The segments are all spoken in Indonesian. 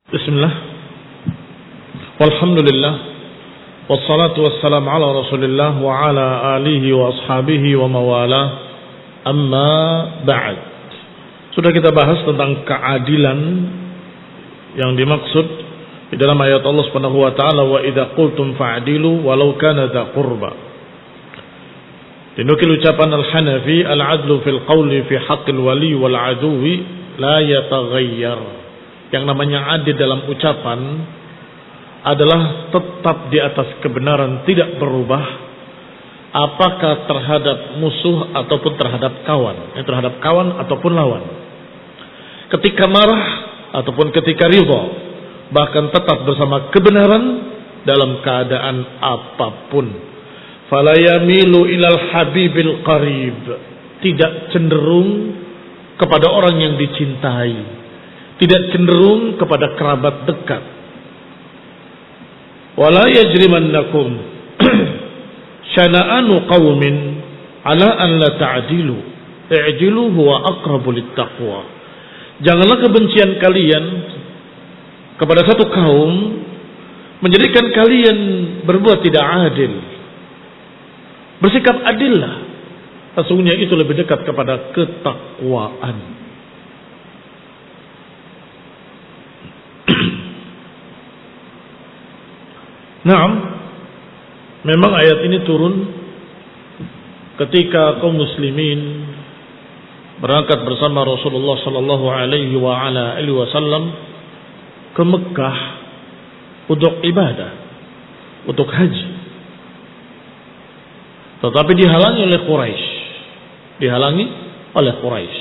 Bismillah. Walhamdulillah. Wassalatu wassalamu ala Rasulillah wa ala alihi wa ashabihi wa mawala. Amma ba'd. Sudah kita bahas tentang keadilan yang dimaksud di dalam ayat Allah Subhanahu wa taala, wa idza qultum fa'dilu walau kana dza qurba. Dinukil ucapan Al-Hanafi, al-'adlu fil qawli fi haqqil wali wal 'aduwi la yataghayyar. Yang namanya adil dalam ucapan adalah tetap di atas kebenaran, tidak berubah, apakah terhadap musuh ataupun terhadap kawan, terhadap kawan ataupun lawan, ketika marah ataupun ketika ridha, bahkan tetap bersama kebenaran dalam keadaan apapun. Fala yamilu ilal habibil qarib, tidak cenderung kepada orang yang dicintai, tidak cenderung kepada kerabat dekat. Wala yajrimannakum syana'anu qaumin ala an la ta'dilu i'dilu huwa aqrabu littaqwa. Janganlah kebencian kalian kepada satu kaum menjadikan kalian berbuat tidak adil. Bersikap adillah, sesungguhnya itu lebih dekat kepada ketakwaan. Naam, memang ayat ini turun ketika kaum muslimin berangkat bersama Rasulullah sallallahu alaihi wa ala alihi wasallam ke Mekah untuk ibadah, untuk haji. Tetapi dihalangi oleh Quraisy.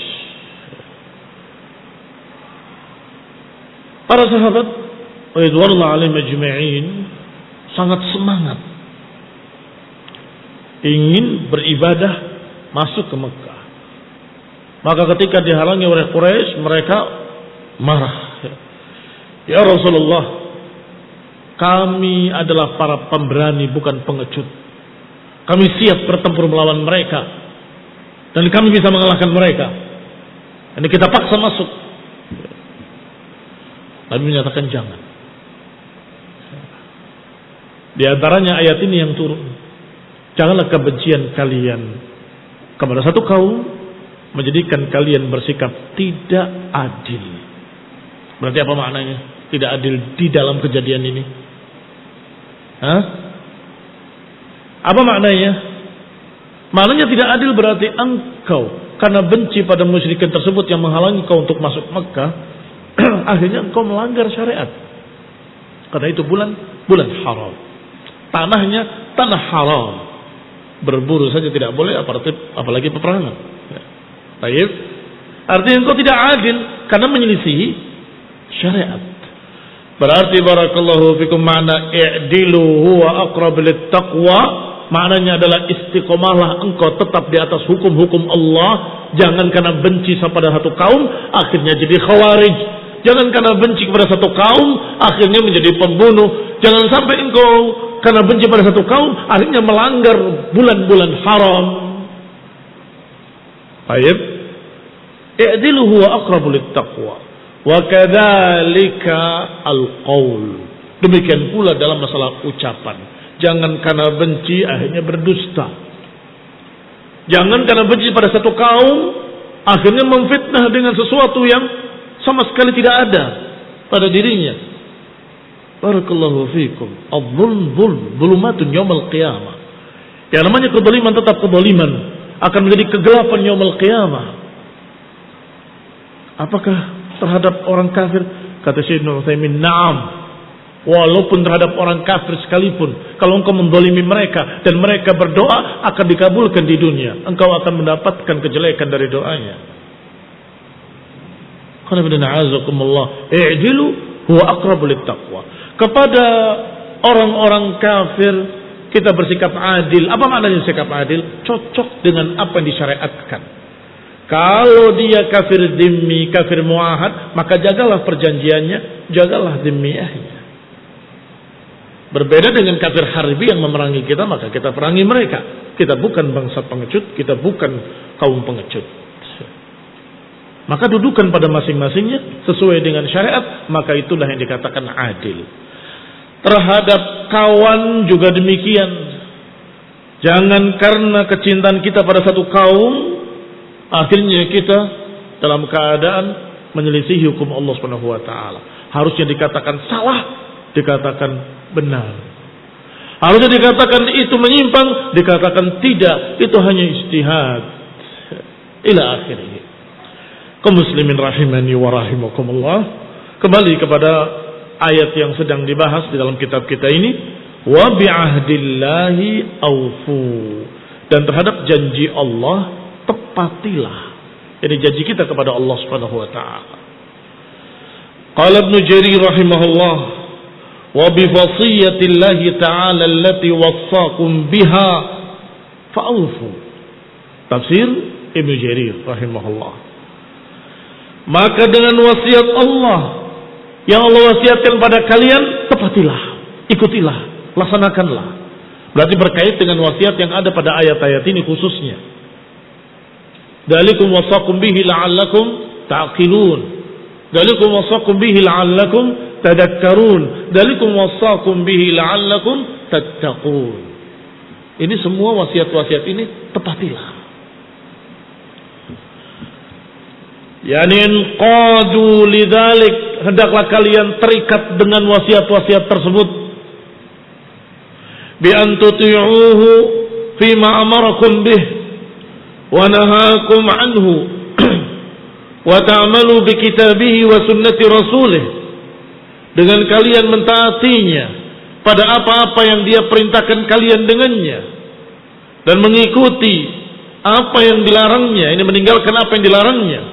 Para sahabat radhiyallahu alaihim ajma'in sangat semangat ingin beribadah masuk ke Mekah. Maka ketika dihalangi oleh Quraisy, mereka marah. Ya Rasulullah, kami adalah para pemberani, bukan pengecut. Kami siap bertempur melawan mereka dan kami bisa mengalahkan mereka. Ini kita paksa masuk. Nabi menyatakan jangan. Di antaranya ayat ini yang turun. Janganlah kebencian kalian kepada satu kaum menjadikan kalian bersikap tidak adil. Berarti apa maknanya? Tidak adil di dalam kejadian ini. Apa maknanya? Maknanya tidak adil berarti engkau karena benci pada musyrikin tersebut yang menghalangi kau untuk masuk Mekah, akhirnya engkau melanggar syariat. Karena itu bulan haram. Tanahnya tanah haram. Berburu saja tidak boleh, apalagi peperangan. Baik. Artinya engkau tidak adil karena menyelisihi syariat. Berarti barakallahu fikum makna i'dilu huwa aqrabu littaqwa, maknanya adalah istiqomahlah engkau tetap di atas hukum-hukum Allah. Jangan karena benci kepada satu kaum akhirnya jadi khawarij. Jangan karena benci kepada satu kaum akhirnya menjadi pembunuh. Jangan sampai engkau karena benci pada satu kaum akhirnya melanggar bulan-bulan haram. Baik. I'dilu huwa aqrabu littaqwa wa kadzalika alqaul. Demikian pula dalam masalah ucapan. Jangan karena benci akhirnya berdusta. Jangan karena benci pada satu kaum akhirnya memfitnah dengan sesuatu yang sama sekali tidak ada pada dirinya. Barakallahu fikum. Adh-dhulm dhulumatun yaumil qiyamah. Yang namanya kezaliman tetap kezaliman, akan menjadi kegelapan yaumil qiyamah. Apakah terhadap orang kafir? Kata Syekh Ibnu Utsaimin, na'am. Walaupun terhadap orang kafir sekalipun, kalau engkau menzalimi mereka dan mereka berdoa, akan dikabulkan di dunia. Engkau akan mendapatkan kejelekan dari doanya. Qul a'udzubikumullah, i'dilu huwa aqrabu littaqwa. Kepada orang-orang kafir kita bersikap adil. Apa maknanya sikap adil? Cocok dengan apa yang disyariatkan. Kalau dia kafir dhimmi, kafir muahad, maka jagalah perjanjiannya, jagalah dhimmiyahnya. Berbeda dengan kafir harbi yang memerangi kita, maka kita perangi mereka. Kita bukan bangsa pengecut, kita bukan kaum pengecut. maka dudukan pada masing-masingnya sesuai dengan syariat, maka itulah yang dikatakan adil. Terhadap kawan juga demikian. Jangan karena kecintaan kita pada satu kaum, akhirnya kita dalam keadaan menyelisihi hukum Allah Subhanahu wa taala. Harusnya dikatakan salah, dikatakan benar. Harusnya dikatakan itu menyimpang, dikatakan tidak, itu hanya ijtihad. Ila akhirih. Kaum muslimin rahimani wa rahimakumullah. Kembali kepada ayat yang sedang dibahas di dalam kitab kita ini, wa bi'ahdillahi aufu. Dan terhadap janji Allah tepatilah. Ini janji kita kepada Allah Subhanahu wa taala. Qala Ibnu Jarir rahimahullah, wa bi wasiyatillahi ta'ala allati wassakum biha fa'aufu. Tafsir Ibnu Jarir rahimahullah. Maka dengan wasiat Allah yang Allah wasiatkan pada kalian, tepatilah, ikutilah, laksanakanlah. Berarti berkait dengan wasiat yang ada pada ayat-ayat ini khususnya. Dzalikum wasaqum bihi la'allakum ta'qilun. Dzalikum wasaqum bihi la'allakum tadakkarun. Dzalikum wasaqum bihi la'allakum tattaqun. Ini semua wasiat-wasiat ini tepatilah. Yani qadu lidzalik, hendaklah kalian terikat dengan wasiat-wasiat tersebut. Bi an tuti'uhu fima amarakum bih wa nahakum anhu wa ta'malu bi kitabihi wa sunnati rasulih. Dengan kalian mentaatinya pada apa-apa yang dia perintahkan kalian dengannya dan mengikuti apa yang dilarangnya, ini meninggalkan apa yang dilarangnya.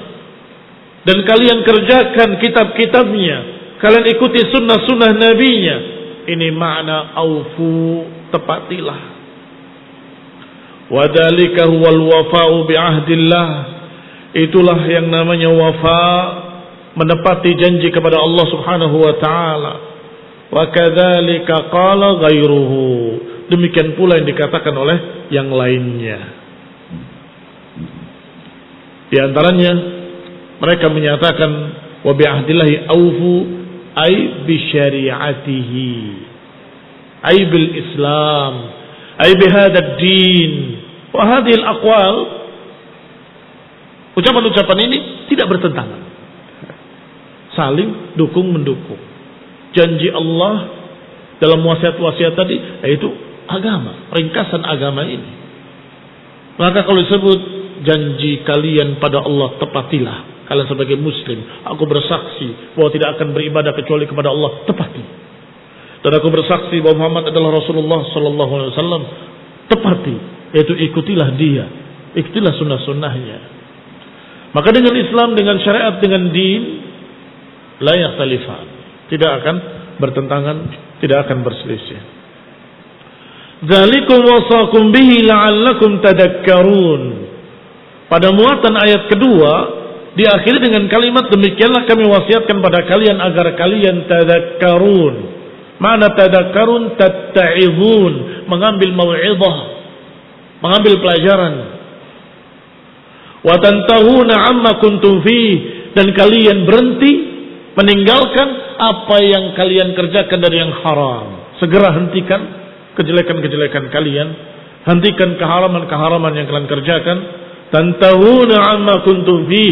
Dan kalian kerjakan kitab-kitabnya, kalian ikuti sunnah-sunnah nabinya. Ini makna aufu, tepatilah. Wa dzalika huwal wafa'u bi'ahdillah. Itulah yang namanya wafa, menepati janji kepada Allah Subhanahu wa taala. Wa kadzalika qala ghairuhu. Demikian pula yang dikatakan oleh yang lainnya. Di antaranya mereka menyatakan wa bi'ahdillahi aufu ay bi syari'atihi ay bil Islam ay bi hadzal din. Wa hadhihi al aqwal, ucapan-ucapan ini tidak bertentangan, saling dukung mendukung. Janji Allah dalam wasiat-wasiat tadi yaitu agama, ringkasan agama ini. Maka kalau disebut janji kalian pada Allah tepatilah. Kalian sebagai muslim, aku bersaksi bahwa tidak akan beribadah kecuali kepada Allah, tepati. Dan aku bersaksi bahwa Muhammad adalah Rasulullah sallallahu alaihi wasallam, tepati. Yaitu ikutilah dia, ikutilah sunnah-sunnahnya. Maka dengan Islam, dengan syariat, dengan din, la yakhtalifan, tidak akan bertentangan, tidak akan berselisih. Dzalikum wasaqum bihi la'allakum tadakkarun. Pada muatan ayat kedua diakhiri dengan kalimat demikianlah kami wasiatkan pada kalian agar kalian tadakkarun. Mana tadakkarun? Tatta'izun, mengambil mau'izah, mengambil pelajaran. Wa tantahuna amma kuntum fi, dan kalian berhenti meninggalkan apa yang kalian kerjakan dari yang haram. Segera hentikan kejelekan-kejelekan kalian, hentikan keharaman-keharaman yang kalian kerjakan. Tantahuna amma kuntum fi,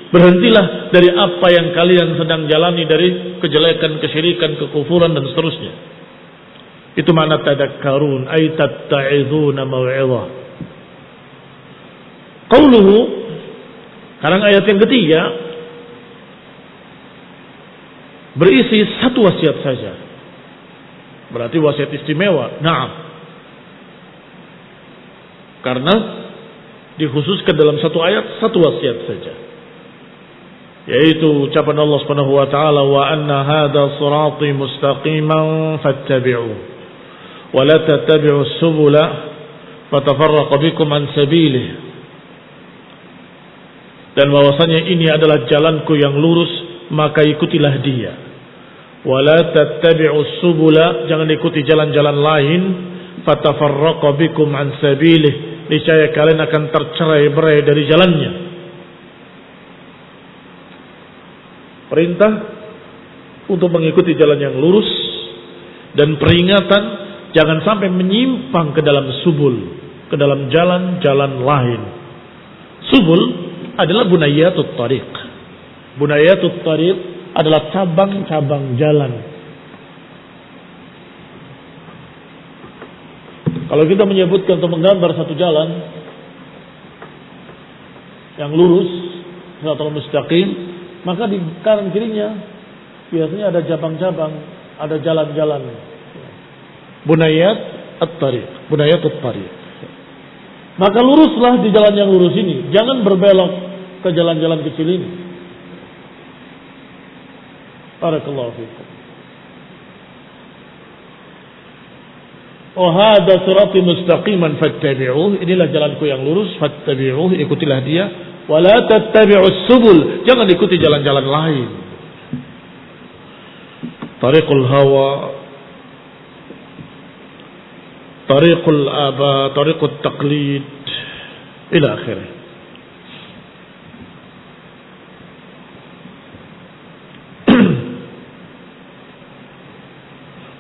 berhentilah dari apa yang kalian sedang jalani dari kejelekan, kesyirikan, kekufuran dan seterusnya. Itu makna tadakkarun, ay tatta'izuna mau'izah. Qauluhu, sekarang ayat yang ketiga berisi satu wasiat saja. Berarti wasiat istimewa. Naam. Karena dikhususkan dalam satu ayat, satu wasiat saja. Yaitu ucapan Allah Subhanahu wa taala, wa anna hadza sirati mustaqiman fattabi'u wa la tattabi'us subula fatafarraqu bikum an sabilih. Dan bahwasanya ini adalah jalanku yang lurus, maka ikutilah dia. Wa la tattabi'us subula, jangan ikuti jalan-jalan lain, fatafarraqu bikum an sabilih, niscaya kalian akan tercerai-berai dari jalannya. Perintah untuk mengikuti jalan yang lurus dan peringatan jangan sampai menyimpang ke dalam subul, ke dalam jalan-jalan lain. Subul adalah bunayatut tariq. Bunayatut tariq adalah cabang-cabang jalan. Kalau kita menyebutkan atau menggambar satu jalan yang lurus, siratal mustaqim, maka di kanan kirinya biasanya ada cabang-cabang, ada jalan-jalan. Bunayat at-tariq, bunayat at-tariq. Maka luruslah di jalan yang lurus ini, jangan berbelok ke jalan-jalan kecil ini. Barakallahu fiikum. Wa hadza sirati mustaqiman fattabi'uhu, inilah jalanku yang lurus, fattabi'uhu, ikutilah dia. Wa la tattabi'us subul, jangan ikuti jalan-jalan lain. Tariqul hawa, tariqul aba, tariqut taqlid, ila akhirih.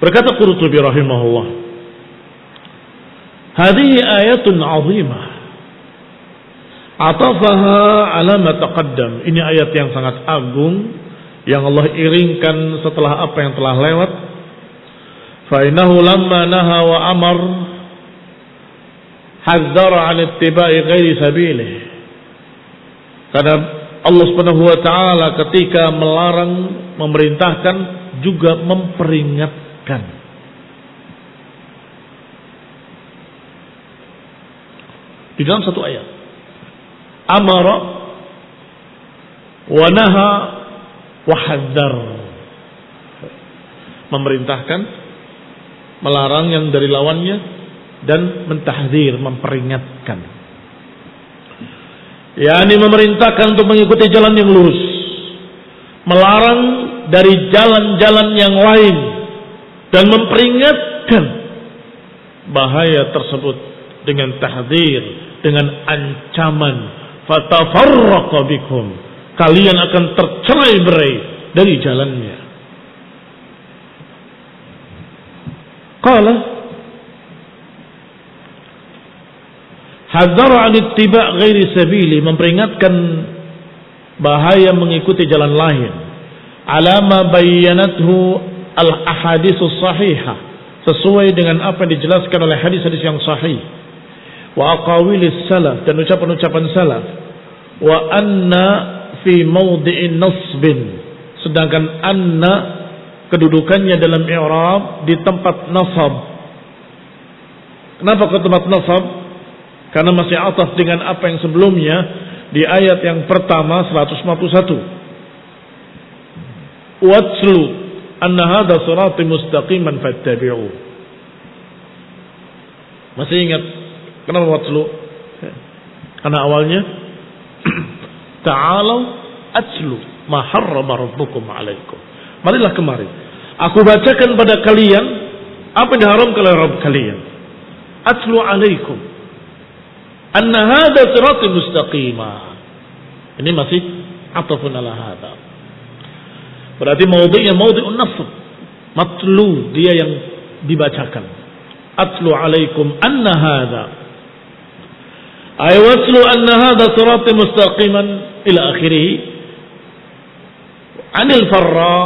Berkata Qurtubi rahimahullah, hadhihi ayatun 'azimah atafaha ala ma taqaddam. Ini ayat yang sangat agung yang Allah iringkan setelah apa yang telah lewat. Fa innahu lamma naha wa amar hadzara 'an ittiba'i ghairi sabilih. Karena Allah Subhanahu wa taala ketika melarang, memerintahkan, juga memperingatkan. Di dalam satu ayat, amara wa naha wa hadzar, memerintahkan, melarang yang dari lawannya, dan mentahdzir, memperingatkan. yakni memerintahkan untuk mengikuti jalan yang lurus, melarang dari jalan-jalan yang lain, dan memperingatkan bahaya tersebut dengan tahdzir, dengan ancaman, fatafarraqa bikum, kalian akan tercerai-berai dari jalannya. Qala hadzara 'an ittiba' ghairi sabili, memperingatkan bahaya mengikuti jalan lain. Alama bayyanathu al-ahaditsus sahihah, sesuai dengan apa yang dijelaskan oleh hadis-hadis yang sahih. Wa aqawilis salaf, dan ucapan-ucapan salaf. Wa anna fi mawdi'in nasbin, sedangkan anna kedudukannya dalam i'rab di tempat nasab. Kenapa ke tempat nasab? Karena masih ataf dengan apa yang sebelumnya di ayat yang pertama 151. Watslu anna hadha sirati mustaqiman fattabi'u. Masih ingat kenapa watslu? Karena awalnya ta'alu atslu ma harrama rabbukum 'alaikum. Marilah kemari, aku bacakan pada kalian apa yang diharamkan oleh Rabb kalian. Atslu 'alaikum anna hadha sirati mustaqima. Ini masih atafun ala hadha. Berarti maudhi'nya maudhi'un nasb. Matlu, dia yang dibacakan. Atlu 'alaikum anna hadha, ay waslu anna hadha sirati mustaqiman ila akhirih. Anil Farra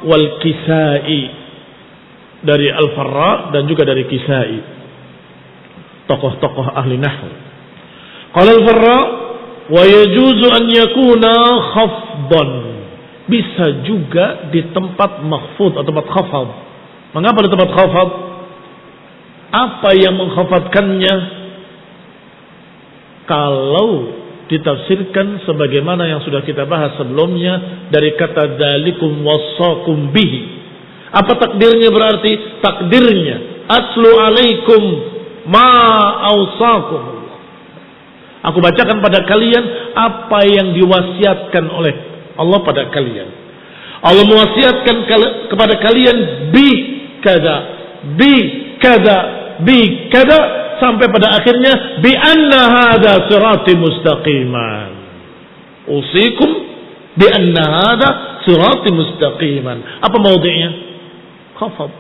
wal Kisai, dari Al-Farra dan juga dari Kisai, tokoh-tokoh ahli nahwu. Qala Al-Farra wa yajuzu an yakuna khafdan, bisa juga di tempat makhfud atau tempat khafad. Mengapa di tempat khafad? Apa yang mengkhafadkannya? Kalau ditafsirkan sebagaimana yang sudah kita bahas sebelumnya dari kata dzalikum wasaqum bihi. Apa takdirnya berarti? Takdirnya atlu alaikum ma awsaqum. Aku bacakan pada kalian apa yang diwasiatkan oleh Allah pada kalian. Allah mewasiatkan kepada kalian bi kada, bi kada, bi kada, sampai pada akhirnya bi anna hadza sirati mustaqiman. Usikum bi anna hadza siratal mustaqiman. Apa maudhi'nya? Khafad.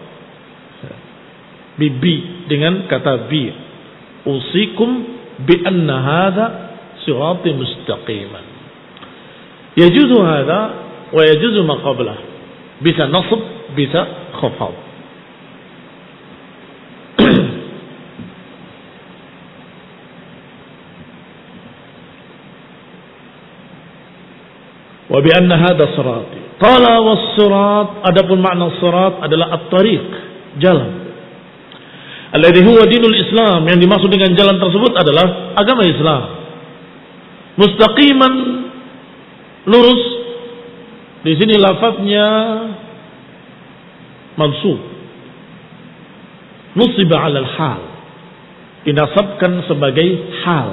Bi dengan kata bi. Usikum bi anna hadha siratal mustaqiman. Yajuzu hadha wa yajuzu ma qablah. Bisa nasb, bisa khafad. Wa bi anna hadha sirati. Qala was-sirat, adapun makna sirat adalah at-tariq, jalan. Alladhi huwa dinul Islam, yang dimaksud dengan jalan tersebut adalah agama Islam. Mustaqiman, lurus. Di sini lafaznya mansub. Nusiba 'ala al-hal. Dinasabkan sebagai hal.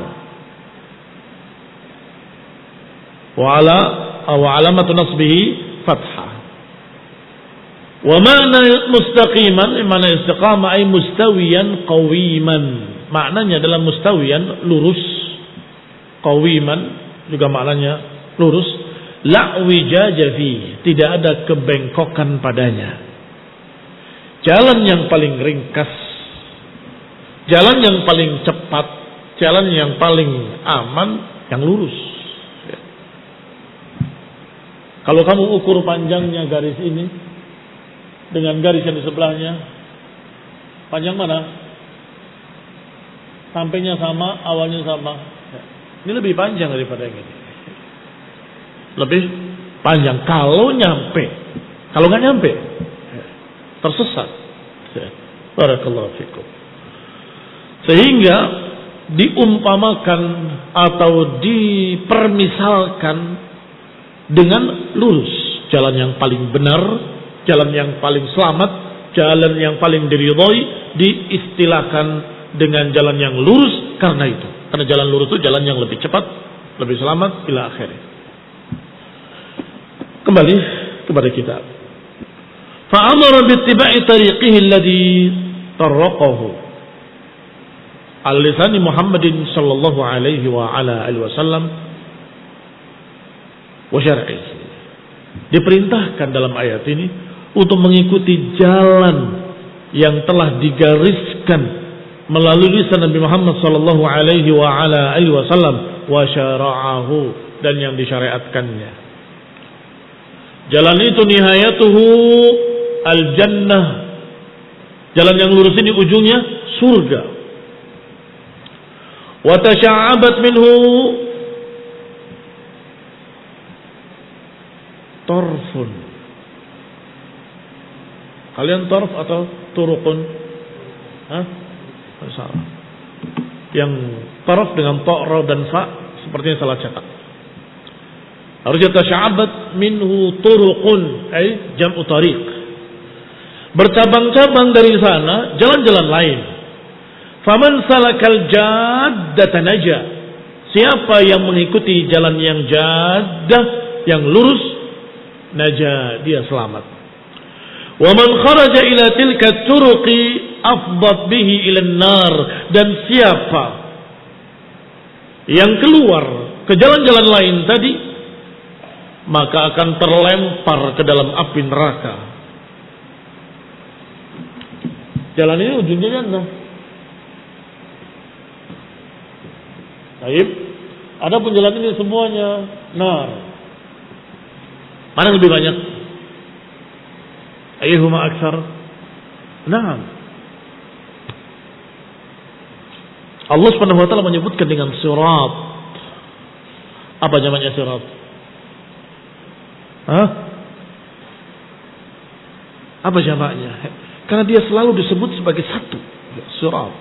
Wa alamatu nasbihi fathah. Wa mana mustaqiman, mana istiqamah ay mustawiyan qawiman. Maknanya adalah mustawiyan, lurus. Qawiman juga maknanya lurus. La wijaja fi, tidak ada kebengkokan padanya. Jalan yang paling ringkas, jalan yang paling cepat, jalan yang paling aman, yang lurus. Kalau kamu ukur panjangnya garis ini dengan garis yang di sebelahnya, panjang mana? Sampainya sama, awalnya sama. Ini lebih panjang daripada yang ini. Lebih panjang kalau nyampe. Kalau nggak nyampe, tersesat. Barakallahu fikum. Sehingga diumpamakan atau dipermisalkan dengan lurus, jalan yang paling benar, jalan yang paling selamat, jalan yang paling diridhoi, diistilahkan dengan jalan yang lurus karena itu. Karena jalan lurus itu jalan yang lebih cepat, lebih selamat ila akhirnya. Kembali kepada kitab. Fa'amara bittiba'i tariqihi alladhi tarraqahu al-lisani Muhammadin sallallahu alaihi wa ala alihi wasallam wa syar'ihi. Diperintahkan dalam ayat ini untuk mengikuti jalan yang telah digariskan melalui lisan Nabi Muhammad sallallahu alaihi wa ala alihi wasallam wa syara'ahu, dan yang disyariatkannya. Jalan itu nihayatuhu al-jannah. Jalan yang lurus ini ujungnya surga. Wa tasha'abat minhu tarfun. Kalian tarf atau turuqun? Hah? Salah. Yang tarf dengan ta, ra dan fa sepertinya salah cetak. Harusnya tasha'abat minhu turuqun, ay jam'u tariq. Bercabang-cabang dari sana jalan-jalan lain. Faman salakal jaddata naja. Siapa yang mengikuti jalan yang jaddah, yang lurus, naja, dia selamat. Wa man kharaja ila tilka turuqi afdat bihi ila an-nar. Dan siapa yang keluar ke jalan-jalan lain tadi, maka akan terlempar ke dalam api neraka. Jalan ini ujungnya jannah. Baik. Ada pun jalan ini semuanya nar. Mana yang lebih banyak? Ayyuhuma aktsar? Naam. Allah Subhanahu wa taala menyebutkan dengan sirat. Apa jamaknya sirat? Hah? Apa jamaknya? Karena dia selalu disebut sebagai satu, sirat.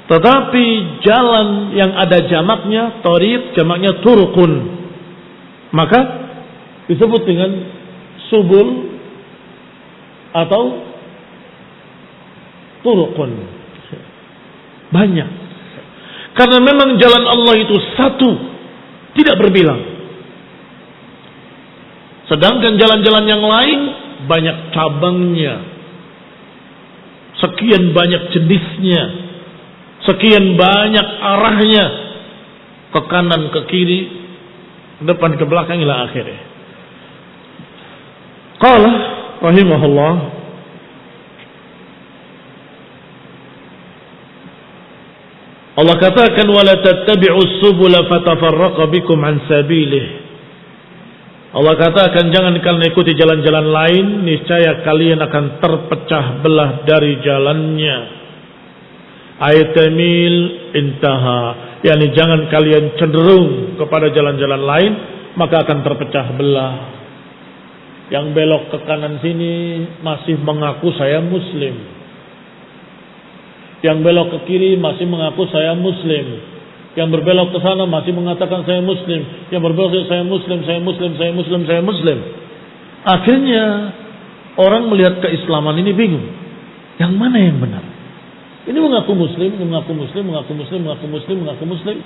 Tetapi jalan yang ada jamaknya tariq, jamaknya turuqun, maka disebut dengan subul atau turuqun. Banyak. Karena memang jalan Allah itu satu, tidak berbilang. Sedangkan jalan-jalan yang lain banyak cabangnya, sekian banyak jenisnya, sekian banyak arahnya, ke kanan, ke kiri, ke depan, ke belakang, ila akhirnya. Qala rahimahullah, Allah katakan wala tattabi'us subula fatafarraqa bikum an sabilih. Allah katakan jangan kalian ikuti jalan-jalan lain, niscaya kalian akan terpecah belah dari jalannya. Ayatamil intaha, yakni jangan kalian cenderung kepada jalan-jalan lain, maka akan terpecah belah. Yang belok ke kanan sini masih mengaku saya muslim, yang belok ke kiri masih mengaku saya muslim, yang berbelok ke sana masih mengatakan saya muslim, yang berbelok ke saya muslim, saya muslim, saya muslim, saya muslim. Akhirnya orang melihat keislaman ini bingung, yang mana yang benar? Ini mengaku muslim, mengaku muslim, mengaku muslim, mengaku muslim, mengaku muslim,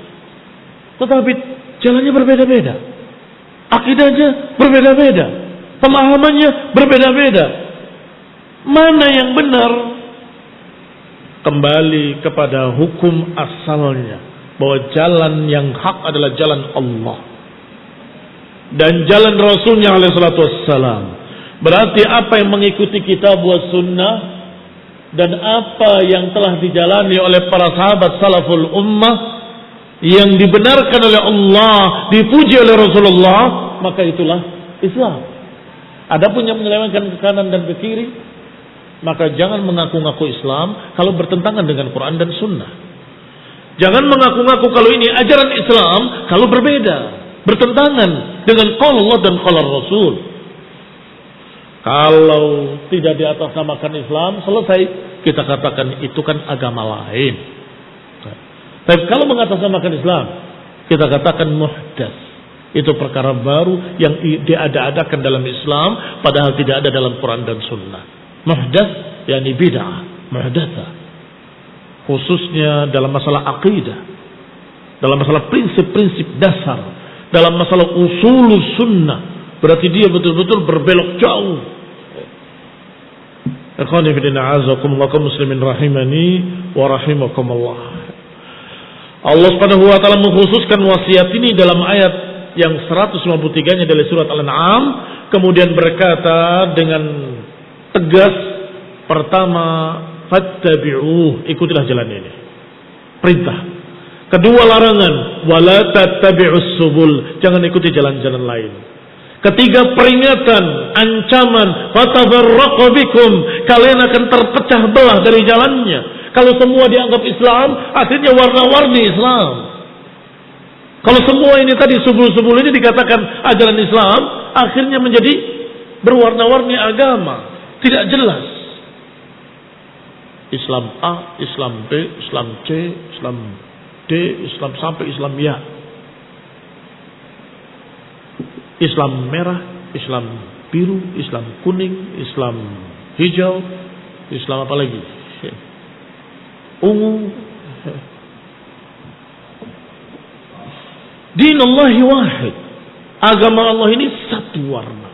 tetapi jalannya berbeda-beda, akidahnya berbeda-beda, pemahamannya berbeda-beda. Mana yang benar? Kembali kepada hukum asalnya, bahwa jalan yang hak adalah jalan Allah dan jalan Rasulnya alaihi salatu wassalam. Berarti apa yang mengikuti kitab wa sunnah dan apa yang telah dijalani oleh para sahabat salaful ummah yang dibenarkan oleh Allah, dipuji oleh Rasulullah, maka itulah Islam. Adapun yang menyelewengkan ke kanan dan ke kiri, maka jangan mengaku-ngaku Islam kalau bertentangan dengan Quran dan Sunnah. Jangan mengaku-ngaku kalau ini ajaran Islam kalau berbeda, bertentangan dengan qala Allah dan qala Rasul. Kalau tidak diatasnamakan Islam, selesai, kita katakan itu kan agama lain. Tapi kalau mengatasnamakan Islam, kita katakan muhdats. Itu perkara baru yang diada-adakan dalam Islam, padahal tidak ada dalam Quran dan Sunnah. Muhdats yakni bid'ah, muhdatsah. Khususnya dalam masalah akidah, dalam masalah prinsip-prinsip dasar, dalam masalah usulus sunnah, berarti dia betul-betul berbelok jauh. Ikhwani fillah, a'azakumullah, kaum muslimin rahimani wa rahimakumullah. Allah Subhanahu wa taala mengkhususkan wasiat ini dalam ayat yang 153-nya dari surat Al-An'am, kemudian berkata dengan tegas, pertama, fattabi'uh, ikutilah jalan ini, perintah. Kedua, larangan, wala tattabi'us subul, jangan ikuti jalan-jalan lain. Ketiga, peringatan, ancaman, fatafarraqu bikum, kalian akan terpecah belah dari jalannya. Kalau semua dianggap Islam, akhirnya warna-warni Islam. Kalau semua ini tadi subul-subul ini dikatakan ajaran Islam, akhirnya menjadi berwarna-warni agama, tidak jelas. Islam A, Islam B, Islam C, Islam D, Islam sampai Islam ya. Islam merah, Islam biru, Islam kuning, Islam hijau, Islam apa lagi? Ungu. Dinallahi wahid. Agama Allah ini satu warna.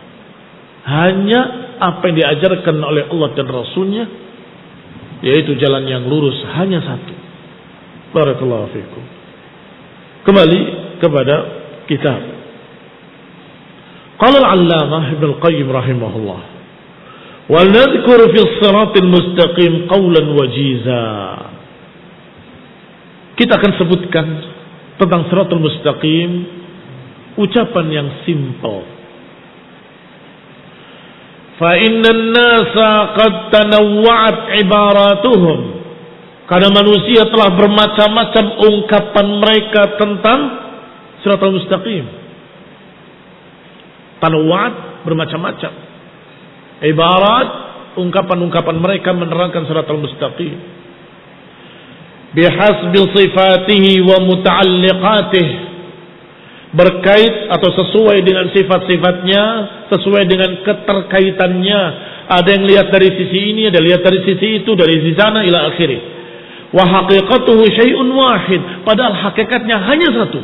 Hanya apa yang diajarkan oleh Allah dan Rasulnya, yaitu jalan yang lurus, hanya satu. Barakallahu fikum. Kembali kepada kitab. Qala al-allamah Ibnu al-Qayyim rahimahullah, wa nadhkur fi as-siratil mustaqim qawlan wajiza. Kita akan sebutkan tentang siratul mustaqim ucapan yang simpel. Fa innan nasa qad tanawwa'at ibaratuhum, karena manusia telah bermacam-macam ungkapan mereka tentang siratul mustaqim. Tanawwa'at, bermacam-macam ibarat, ungkapan-ungkapan mereka menerangkan siratul mustaqim. Bihasbi sifatihi wa muta'alliqatih, berkait atau sesuai dengan sifat-sifatnya, sesuai dengan keterkaitannya. Ada yang lihat dari sisi ini, ada lihat dari sisi itu, dari sisi sana ila akhirih. Wa haqiqatuhu syai'un wahid, padahal hakikatnya hanya satu.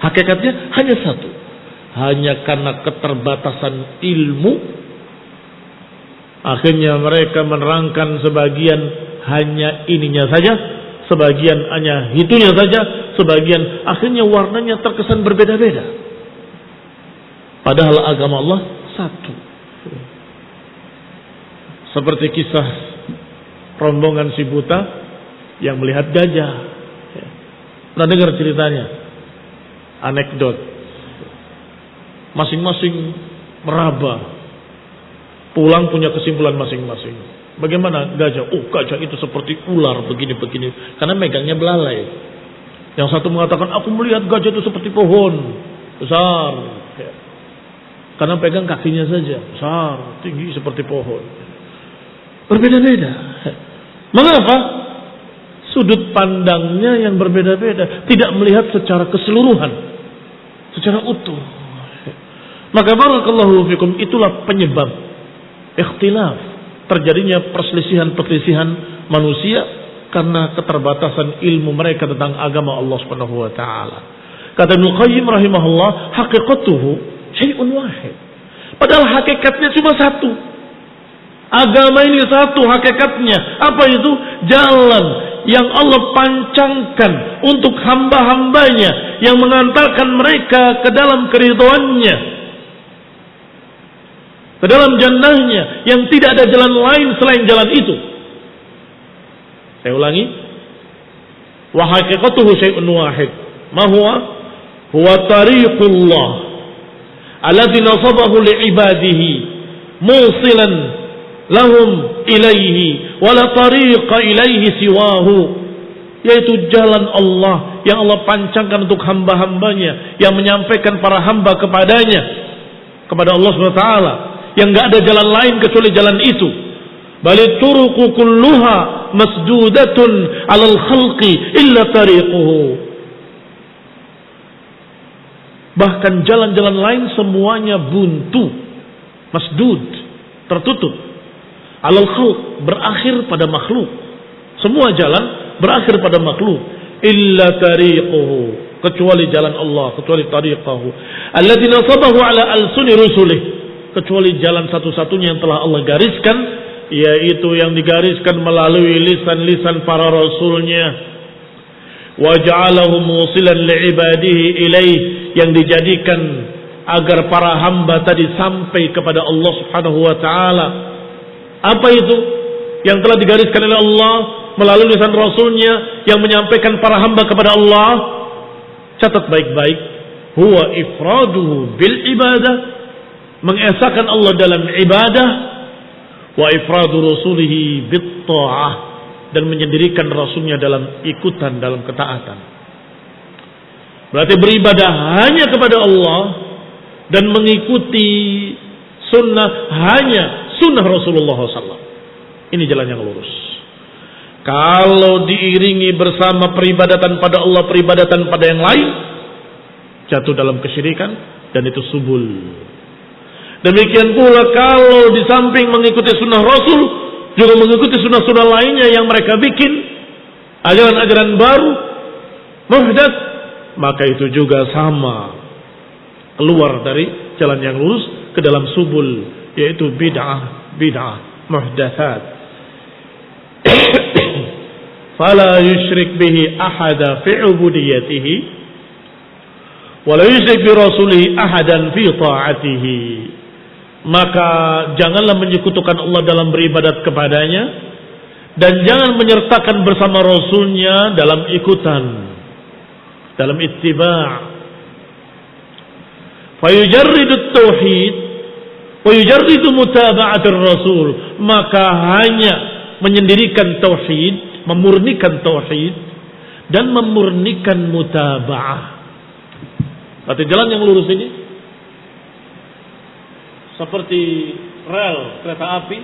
Hakikatnya hanya satu. Hanya karena keterbatasan ilmu, akhirnya mereka menerangkan sebagian hanya ininya saja, sebagian hanya itunya saja, sebagian akhirnya warnanya terkesan berbeda-beda. Padahal agama Allah satu. Seperti kisah rombongan si buta yang melihat gajah. Pernah dengar ceritanya? Anekdot. Masing-masing meraba. Pulang punya kesimpulan masing-masing. Bagaimana gajah? Oh, gajah itu seperti ular begini-begini. Karena megangnya belalai. Yang satu mengatakan, aku melihat gajah itu seperti pohon besar. Karena pegang kakinya saja. Besar, tinggi seperti pohon. Berbeda-beda. Mengapa? Sudut pandangnya yang berbeda-beda. Tidak melihat secara keseluruhan. Secara utuh. Maka barakallahu fikum, itulah penyebab ikhtilaf. Terjadinya perselisihan-perselisihan manusia karena keterbatasan ilmu mereka tentang agama Allah Subhanahu wa taala. Kata Ibnu Qayyim rahimahullah, haqiqatuhu syai'un wahid. Padahal hakikatnya cuma satu. Agama ini satu hakikatnya. Apa itu? Jalan yang Allah pancangkan untuk hamba-hambanya yang mengantarkan mereka ke dalam keridhoannya, ke dalam jannahnya, yang tidak ada jalan lain selain jalan itu. Saya ulangi. Wa haqiqatuhu syai'un wahid. Ma huwa? Huwa tariqullah alladhi nasabahu li'ibadihi musilan lahum ilaihi wa la tariqa ilaihi siwahu. Yaitu jalan Allah yang Allah pancangkan untuk hamba-hambanya, yang menyampaikan para hamba kepadanya, kepada Allah SWT, yang enggak ada jalan lain kecuali jalan itu. Bali turuqu kulluha masdudatun 'alal khalqi illa tariquhu. Bahkan jalan-jalan lain semuanya buntu, masdud, tertutup. 'Alal khalq, berakhir pada makhluk. Semua jalan berakhir pada makhluk. Illa tariquhu, kecuali jalan Allah, kecuali tariqahu. Alladzi nasabahu 'ala alsuni rusulih, kecuali jalan satu-satunya yang telah Allah gariskan, yaitu yang digariskan melalui lisan-lisan para rasulnya. Wa ja'alahu musilan li'ibadihi ilaih, yang dijadikan agar para hamba tadi sampai kepada Allah Subhanahu wa taala. Apa itu? Yang telah digariskan oleh Allah melalui lisan rasulnya yang menyampaikan para hamba kepada Allah. Catat baik-baik. Huwa ifraduhu bil ibadah, mengesahkan Allah dalam ibadah, wa ifradu rasulihi bit ta'ah, dan menyendirikan rasulnya dalam ikutan, dalam ketaatan. Berarti beribadah hanya kepada Allah dan mengikuti sunnah, hanya sunnah Rasulullah SAW. Ini jalan yang lurus. Kalau diiringi bersama peribadatan pada Allah, peribadatan pada yang lain, jatuh dalam kesyirikan, dan itu subul. Demikian pula kalau di samping mengikuti sunnah Rasul, juga mengikuti sunnah-sunnah lainnya yang mereka bikin, ajaran-ajaran baru, muhdats, maka itu juga sama, keluar dari jalan yang lurus ke dalam subul, yaitu bid'ah, muhdatsat. Fala yusyrik bihi ahada fi ubudiyatihi wa la yusyrik bi rasulihi ahadan fi ta'atihi. Maka janganlah menyekutukan Allah dalam beribadat kepadanya, dan jangan menyertakan bersama Rasulnya dalam ikutan, dalam ittiba'. Fayujarridu tauhid wa yujarridu mutaba'atir rasul, maka hanya menyendirikan tauhid, memurnikan tauhid, dan memurnikan mutaba'ah. Berarti jalan yang lurus ini seperti rel kereta api,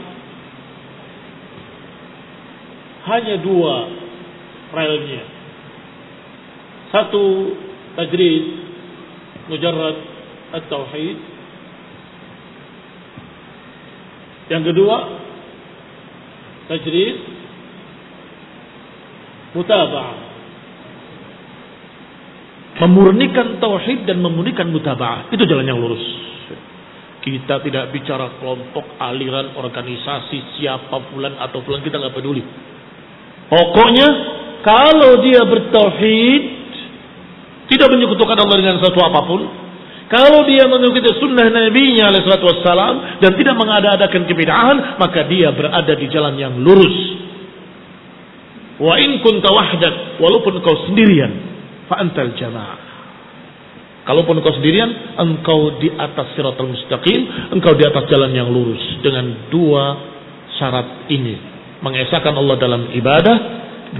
hanya dua relnya. Satu tajrid mujarrad at-tauhid, yang kedua tajrid mutaba'ah, memurnikan tauhid dan memurnikan mutaba'ah. Itu jalan yang lurus. Kita tidak bicara kelompok, aliran, organisasi, siapa fulan atau fulan, kita nggak peduli. Pokoknya kalau dia bertauhid, tidak menyekutukan Allah dengan sesuatu apapun, Kalau dia mengikuti sunnah Nabi-Nya alaihissalatu wassalam dan tidak mengada-adakan kebid'ahan, maka dia berada di jalan yang lurus. Wa in kunta wahdak, walaupun kau sendirian, fa antal jamaah. Kalaupun kau sendirian, engkau di atas siratal mustaqim, engkau di atas jalan yang lurus dengan dua syarat ini: mengesahkan Allah dalam ibadah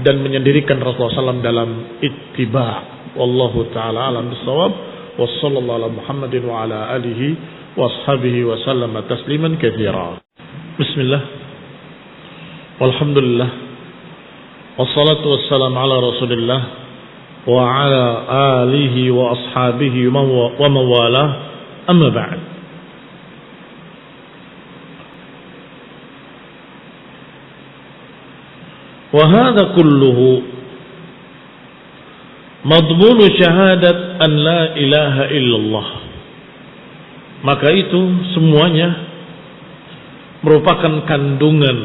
dan menyendirikan Rasulullah SAW dalam ittiba. Wallahu taala alam bisawab. وصلى الله على محمد وعلى آله وأصحابه وسلم تسليما كثيرا. بسم الله والحمد لله والصلاة والسلام على رسول الله وعلى آله وأصحابه ومن والاه أما بعد. وهذا كله madmun syahadat an la ilaha illallah. Maka itu semuanya merupakan kandungan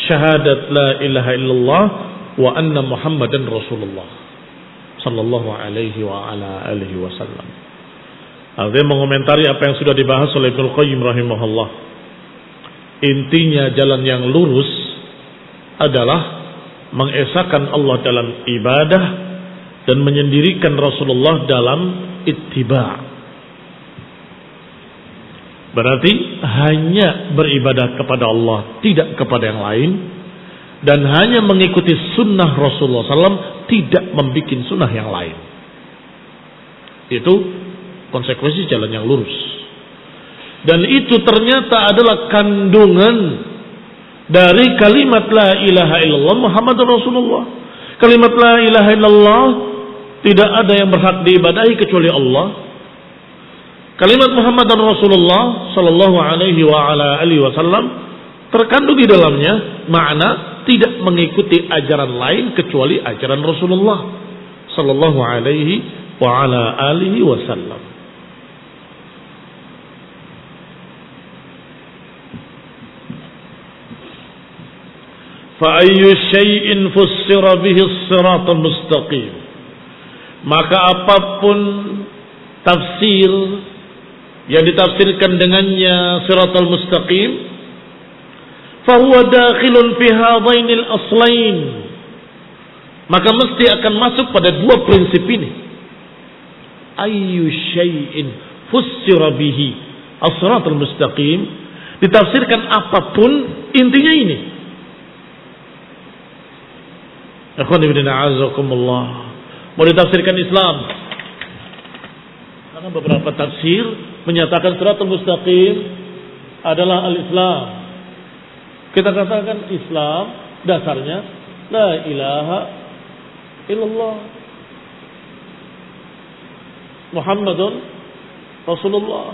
syahadat la ilaha illallah wa anna Muhammadan Rasulullah sallallahu alaihi wa ala alihi wasallam. Dia mengomentari apa yang sudah dibahas oleh Ibnu Qayyim rahimahullah. Intinya jalan yang lurus adalah mengesahkan Allah dalam ibadah dan menyendirikan Rasulullah dalam ittiba. Berarti hanya beribadah kepada Allah, tidak kepada yang lain, dan hanya mengikuti sunnah Rasulullah SAW, tidak membuat sunnah yang lain. Itu konsekuensi jalan yang lurus. Dan itu ternyata adalah kandungan dari kalimat la ilaha illallah Muhammadur Rasulullah. Kalimat la ilaha illallah, tidak ada yang berhak diibadahi kecuali Allah. Kalimat Muhammadan Rasulullah sallallahu alaihi wa ala alihi wasallam terkandung di dalamnya makna tidak mengikuti ajaran lain kecuali ajaran Rasulullah sallallahu alaihi wa ala alihi wasallam. Fa ayyu syai'in fussira bihi as-siratal mustaqim. Maka apapun tafsir yang ditafsirkan dengannya siratal mustaqim, fahuwa dakhilun fi hadainil aslain, maka mesti akan masuk pada dua prinsip ini. Ayyu syai'in fussira bihi as-siratal mustaqim, ditafsirkan apapun, intinya ini. Akhwani fillah a'azakumullah. Mau ditafsirkan Islam, karena beberapa tafsir menyatakan siratal mustaqim adalah al-Islam. Kita katakan Islam dasarnya la ilaha illallah Muhammadun Rasulullah.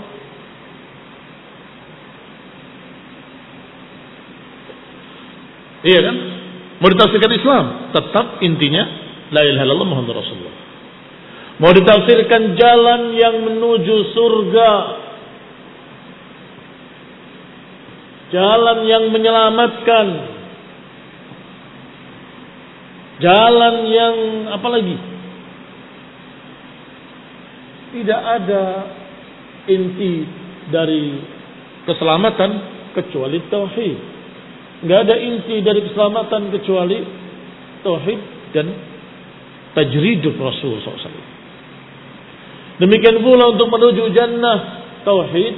Iya kan? Mau ditafsirkan Islam, tetap intinya la ilaha illallah Muhammadur Rasulullah. Mau ditafsirkan jalan yang menuju surga, jalan yang menyelamatkan, jalan yang apa lagi? Tidak ada inti dari keselamatan kecuali tauhid. Enggak ada inti dari keselamatan kecuali tauhid dan tajridul Rasul SAW. Demikian pula untuk menuju jannah, tauhid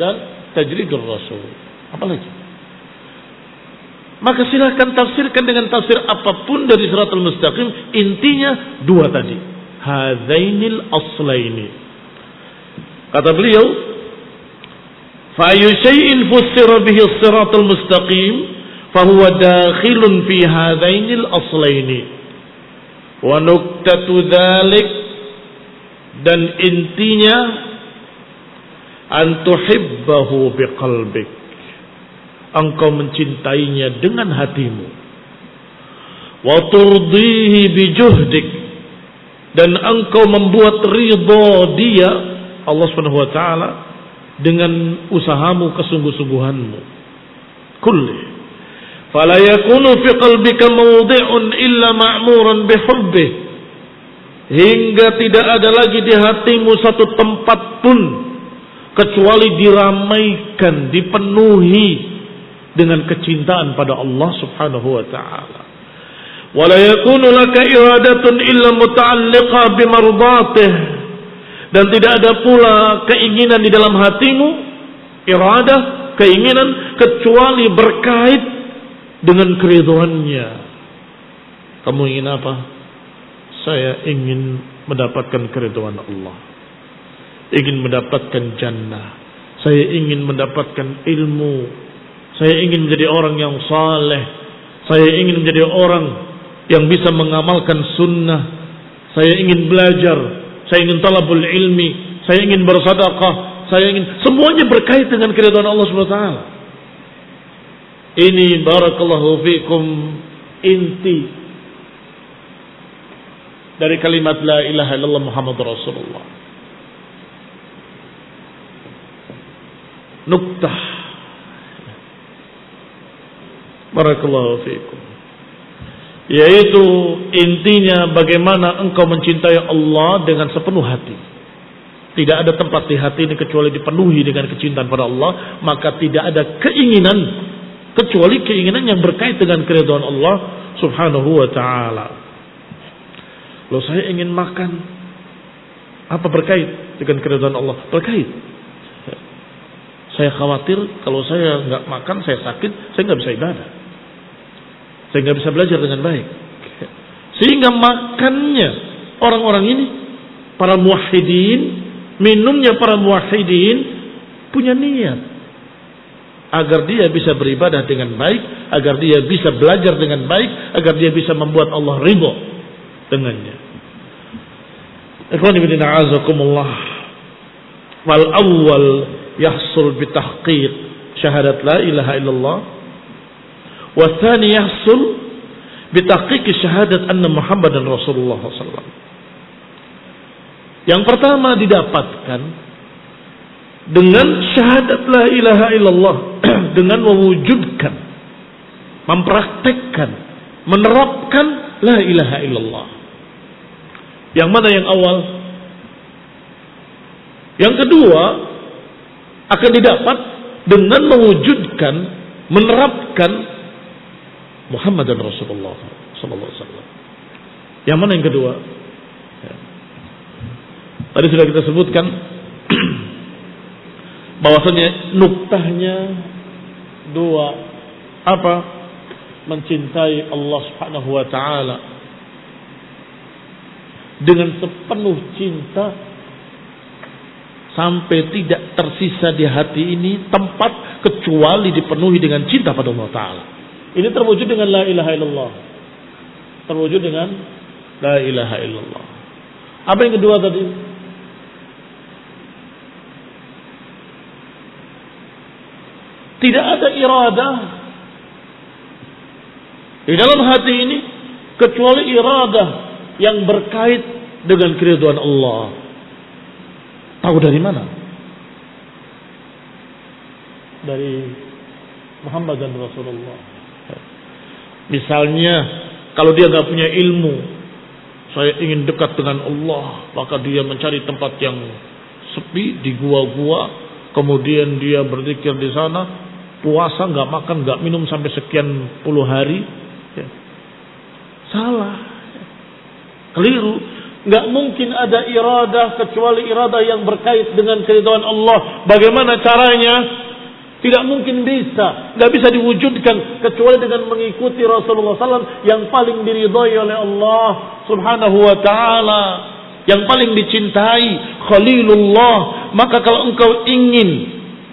dan tajridul Rasul. Apa lagi? Maka silakan tafsirkan dengan tafsir apapun dari siratal mustaqim, intinya dua tadi. Hadzainil aslaini. Kata beliau, fa ayyu syai'in fussira bihi as-siratal mustaqim fahuwa dakhilun fi hadzainil aslaini. Wa nuqtatu dzalik, dan intinya an tuhibbahu biqalbik, engkau mencintainya dengan hatimu, wa turdihi bijuhdik, dan engkau membuat ridha dia Allah Subhanahu wa taala dengan usahamu, kesungguh-sungguhanmu. Kulli fala yakunu fi qalbika mawdi'un illa ma'muran bihubbih, hingga tidak ada lagi di hatimu satu tempat pun kecuali diramaikan, dipenuhi dengan kecintaan pada Allah Subhanahu wa taala. Wala yakunu laka iradatun illa muta'alliqa bimardatih, dan tidak ada pula keinginan di dalam hatimu, iradah, keinginan, kecuali berkait dengan keridhaannya. Kamu ingin apa? Saya ingin mendapatkan keridhaan Allah, ingin mendapatkan jannah, saya ingin mendapatkan ilmu, saya ingin menjadi orang yang saleh, saya ingin menjadi orang yang bisa mengamalkan sunnah, saya ingin belajar, saya ingin talabul ilmi, saya ingin bersedekah, saya ingin, semuanya berkait dengan keridhaan Allah Subhanahu wa taala. Ini barakallahu fikum inti dari kalimat la ilaha illallah Muhammadur Rasulullah. Nuktah. Barakallahu fikum. Yaitu intinya bagaimana engkau mencintai Allah dengan sepenuh hati. Tidak ada tempat di hati ini kecuali dipenuhi dengan kecintaan pada Allah, maka tidak ada keinginan kecuali keinginan yang berkait dengan keridhaan Allah Subhanahu wa taala. Loh, saya ingin makan, apa berkait dengan keridhaan Allah? Berkait. Saya khawatir kalau saya nggak makan, saya sakit, saya nggak bisa ibadah, saya nggak bisa belajar dengan baik. Sehingga makannya orang-orang ini, para muwahhidin, minumnya para muwahhidin, punya niat agar dia bisa beribadah dengan baik, agar dia bisa belajar dengan baik, agar dia bisa membuat Allah ridho dengannya. Ikhwan fillah a'azakumullah. Wal awwal yahsul bi tahqiq syahadat la ilaha illallah, wa tsani yahsul bi tahqiq syahadat anna Muhammadan Rasulullah sallallahu alaihi wasallam. Yang pertama didapatkan dengan syahadat la ilaha illallah, dengan mewujudkan, mempraktekkan, menerapkan la ilaha illallah. Yang mana yang awal? Yang kedua akan didapat dengan mewujudkan, menerapkan Muhammadan Rasulullah sallallahu alaihi wasallam. Yang mana yang kedua? Tadi sudah kita sebutkan bahwasanya nuktahnya dua. Apa? Mencintai Allah Subhanahu wa taala dengan sepenuh cinta sampai tidak tersisa di hati ini tempat kecuali dipenuhi dengan cinta pada Allah taala. Ini terwujud dengan la ilaha illallah. Terwujud dengan la ilaha illallah. Apa yang kedua tadi? Tidak ada iradah di dalam hati ini kecuali iradah yang berkait dengan keridhaan Allah. Tahu dari mana? Dari Muhammad dan Rasulullah. Misalnya kalau dia nggak punya ilmu, saya ingin dekat dengan Allah, maka dia mencari tempat yang sepi di gua-gua, kemudian dia berzikir di sana, puasa nggak makan nggak minum sampai sekian puluh hari. Salah, keliru. Nggak mungkin ada iradah kecuali iradah yang berkait dengan keridhaan Allah. Bagaimana caranya? Tidak mungkin bisa, nggak bisa diwujudkan kecuali dengan mengikuti Rasulullah SAW yang paling diridhai oleh Allah Subhanahu wa taala, yang paling dicintai, Khalilullah. Maka kalau engkau ingin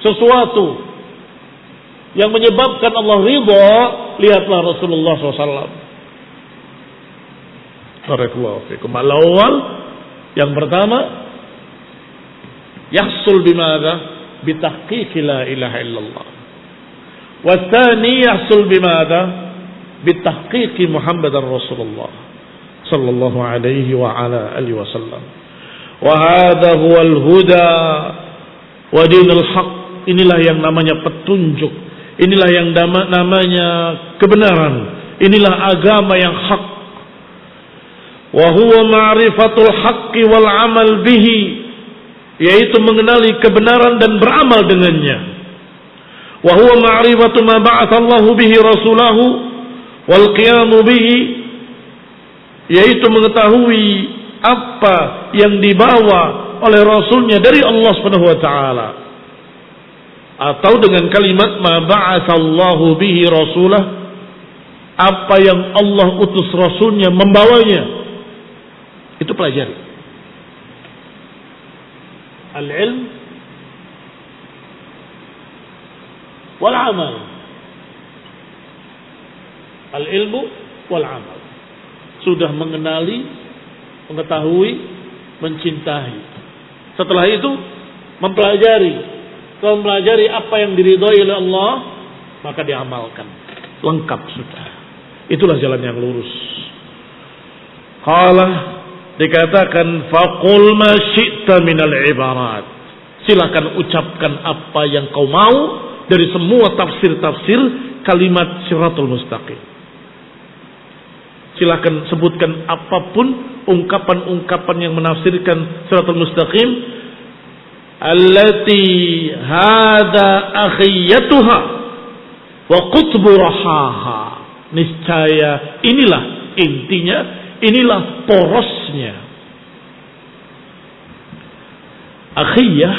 sesuatu yang menyebabkan Allah ridha, lihatlah Rasulullah SAW. Barakallahu fikum. Al-awwal, yang pertama, yahsul bimadha? Bitahqiq la ilaha illallah. Wa tsani yahsul bimadha? Bitahqiq Muhammadar Rasulullah sallallahu alaihi wa ala alihi wasallam. Wa hadha huwal huda wa dinul haq. Inilah yang namanya petunjuk. Inilah yang namanya kebenaran. Inilah agama yang hak. Wa huwa ma'rifatul haqqi wal amal bihi. yaitu mengenali kebenaran dan beramal dengannya. Wa huwa ma'rifatu ma ba'atsallahu bihi rasulahu wal qiyamu bihi, yaitu mengetahui apa yang dibawa oleh rasulnya dari Allah Subhanahu wa taala. Atau dengan kalimat ma ba'atsallahu bihi rasulah, apa yang Allah utus rasulnya membawanya, itu pelajari. Al-ilm wal amal. Al-ilmu wal amal. Sudah mengenali, mengetahui, mencintai. Setelah itu mempelajari. Kalau mempelajari apa yang diridhai oleh Allah, maka diamalkan. Lengkap sudah. Itulah jalan yang lurus. Qala, dikatakan faqul ma syi'ta minal ibarat. Silakan ucapkan apa yang kau mau dari semua tafsir-tafsir kalimat Shiratul Mustaqim. Silakan sebutkan apapun ungkapan-ungkapan yang menafsirkan Shiratul Mustaqim. Allati hada akhiyatuha wa qutbu rahaha. Niscaya inilah intinya, inilah porosnya. Akhiyah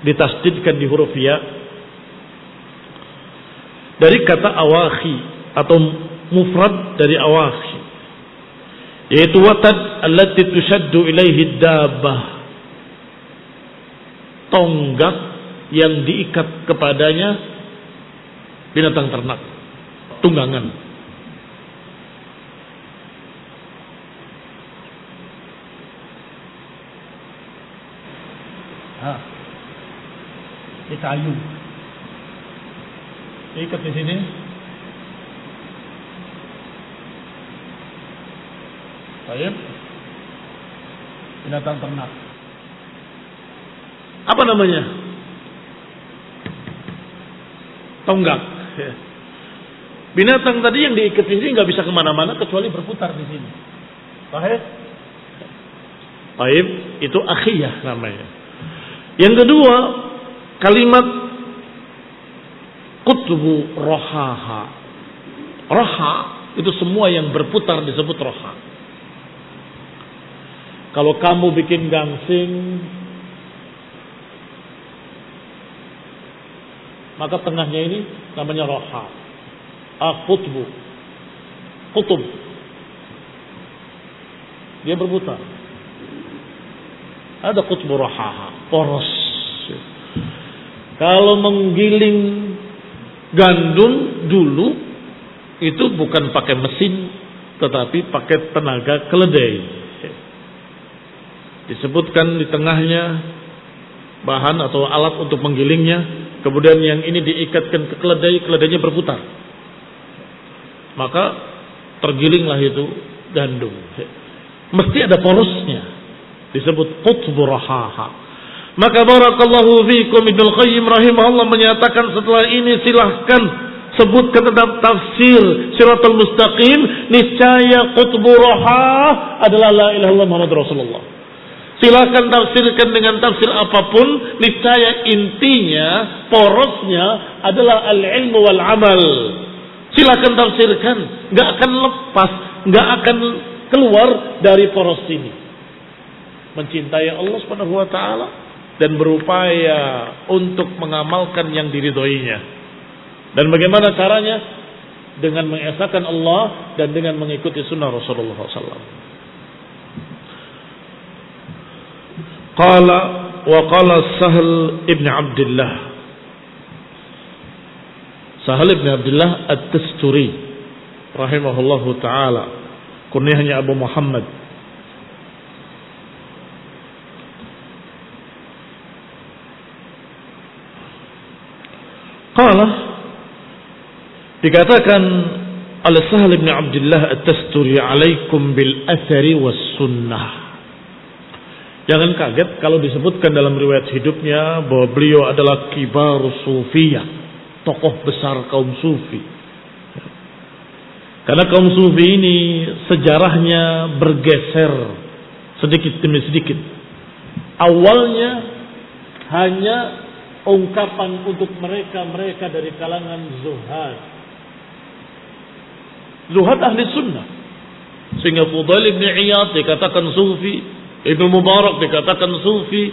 ditasdidkan di huruf ya dari kata awakhi atau mufrad dari awakhi, yaitu watad allati tushaddu ilaihi dabbah, tonggak yang diikat kepadanya binatang ternak, tunggangan. Ini kayu, diikat di sini. Baik, binatang ternak. Apa namanya? Tonggak. Binatang tadi yang diikat di sini nggak bisa kemana-mana kecuali berputar di sini. Baik. Baik, itu akhiyah namanya. Yang kedua, kalimat qutbu rohaha. Roha itu semua yang berputar disebut roha. Kalau kamu bikin gangsing, maka tengahnya ini namanya roha. Qutbu. Qutub. Dia berputar. Ada qutbu rohaha, poros. Kalau menggiling gandum dulu itu bukan pakai mesin, tetapi pakai tenaga keledai. Disebutkan di tengahnya bahan atau alat untuk menggilingnya, kemudian yang ini diikatkan ke keledai, keledainya berputar, maka tergilinglah itu gandum. Mesti ada porosnya, disebut qutbu rahaha. Maka barakallahu fiikum, Ibnu Qayyim rahimahullah menyatakan setelah ini silahkan sebutkan tentang tafsir Shiratul Mustaqim. Niscaya qutbu raha adalah la ilaha illallah Muhammad Rasulullah. Silakan tafsirkan dengan tafsir apapun, niscaya intinya, porosnya adalah al-ilmu wal amal. Silakan tafsirkan, nggak akan lepas, nggak akan keluar dari poros ini. Mencintai Allah Subhanahu wa taala dan berupaya untuk mengamalkan yang diridhoinya. Dan bagaimana caranya? Dengan mengesahkan Allah dan dengan mengikuti sunnah Rasulullah SAW. Qala wa qala Sahl ibn Abdullah. Sahl ibn Abdullah At-Tusturi rahimahullahu taala, kunyahnya Abu Muhammad. Qala, dikatakan oleh Sahl ibn Abdullah At-Tusturi, alaikum bil athari was sunnah. Jangan kaget kalau disebutkan dalam riwayat hidupnya bahwa beliau adalah kibar sufiyah, tokoh besar kaum sufi. Karena kaum sufi ini sejarahnya bergeser sedikit demi sedikit. awalnya hanya ungkapan untuk mereka dari kalangan zuhad. Zuhad ahli sunnah. Sehingga Fudail ibn Iyad dikatakan sufi, Ibnu Mubarak dikatakan sufi,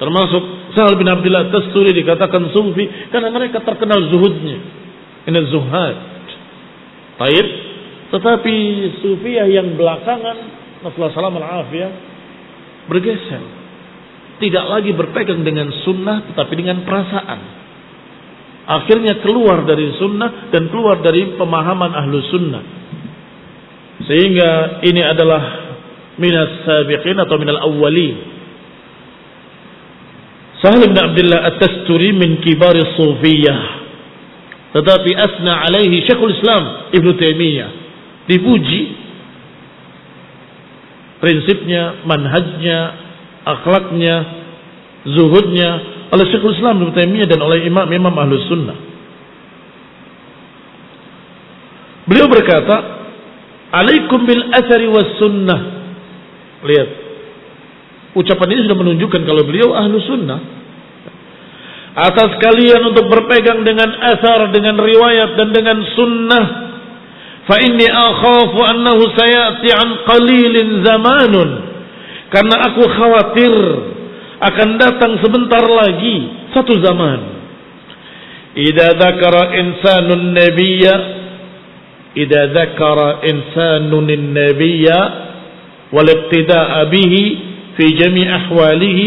termasuk Sahal bin Abdullah Tasturi dikatakan sufi, karena mereka terkenal zuhudnya. Ini zuhad. Baik, tetapi sufiyah yang belakangan, Nasallahu salam al-afiyah, bergeser. Tidak lagi berpegang dengan sunnah, tetapi dengan perasaan. Akhirnya keluar dari sunnah dan keluar dari pemahaman ahlu sunnah. Sehingga ini adalah minas sabiqin atau minal awwalin. Sahal bin Abdullah At-Tasturi min kibari sufiyah. Tetapi asna alaihi Syekhul Islam Ibn Taimiyah. Dipuji prinsipnya, manhajnya, akhlaknya, zuhudnya oleh Syekhul Islam Ibn Taimiyah dan oleh imam-imam Ahlus Sunnah. Beliau berkata, "Alaikum bil athari was sunnah." Lihat, ucapan ini sudah menunjukkan kalau beliau Ahlus Sunnah. Atas kalian untuk berpegang dengan asar, dengan riwayat dan dengan sunnah. Fa inni akhafu annahu sayati an qalilin zamanun. Karena aku khawatir akan datang sebentar lagi satu zaman. Idza dzakara insanun nabiyya wal iqtida'a bihi fi jami' ahwalihi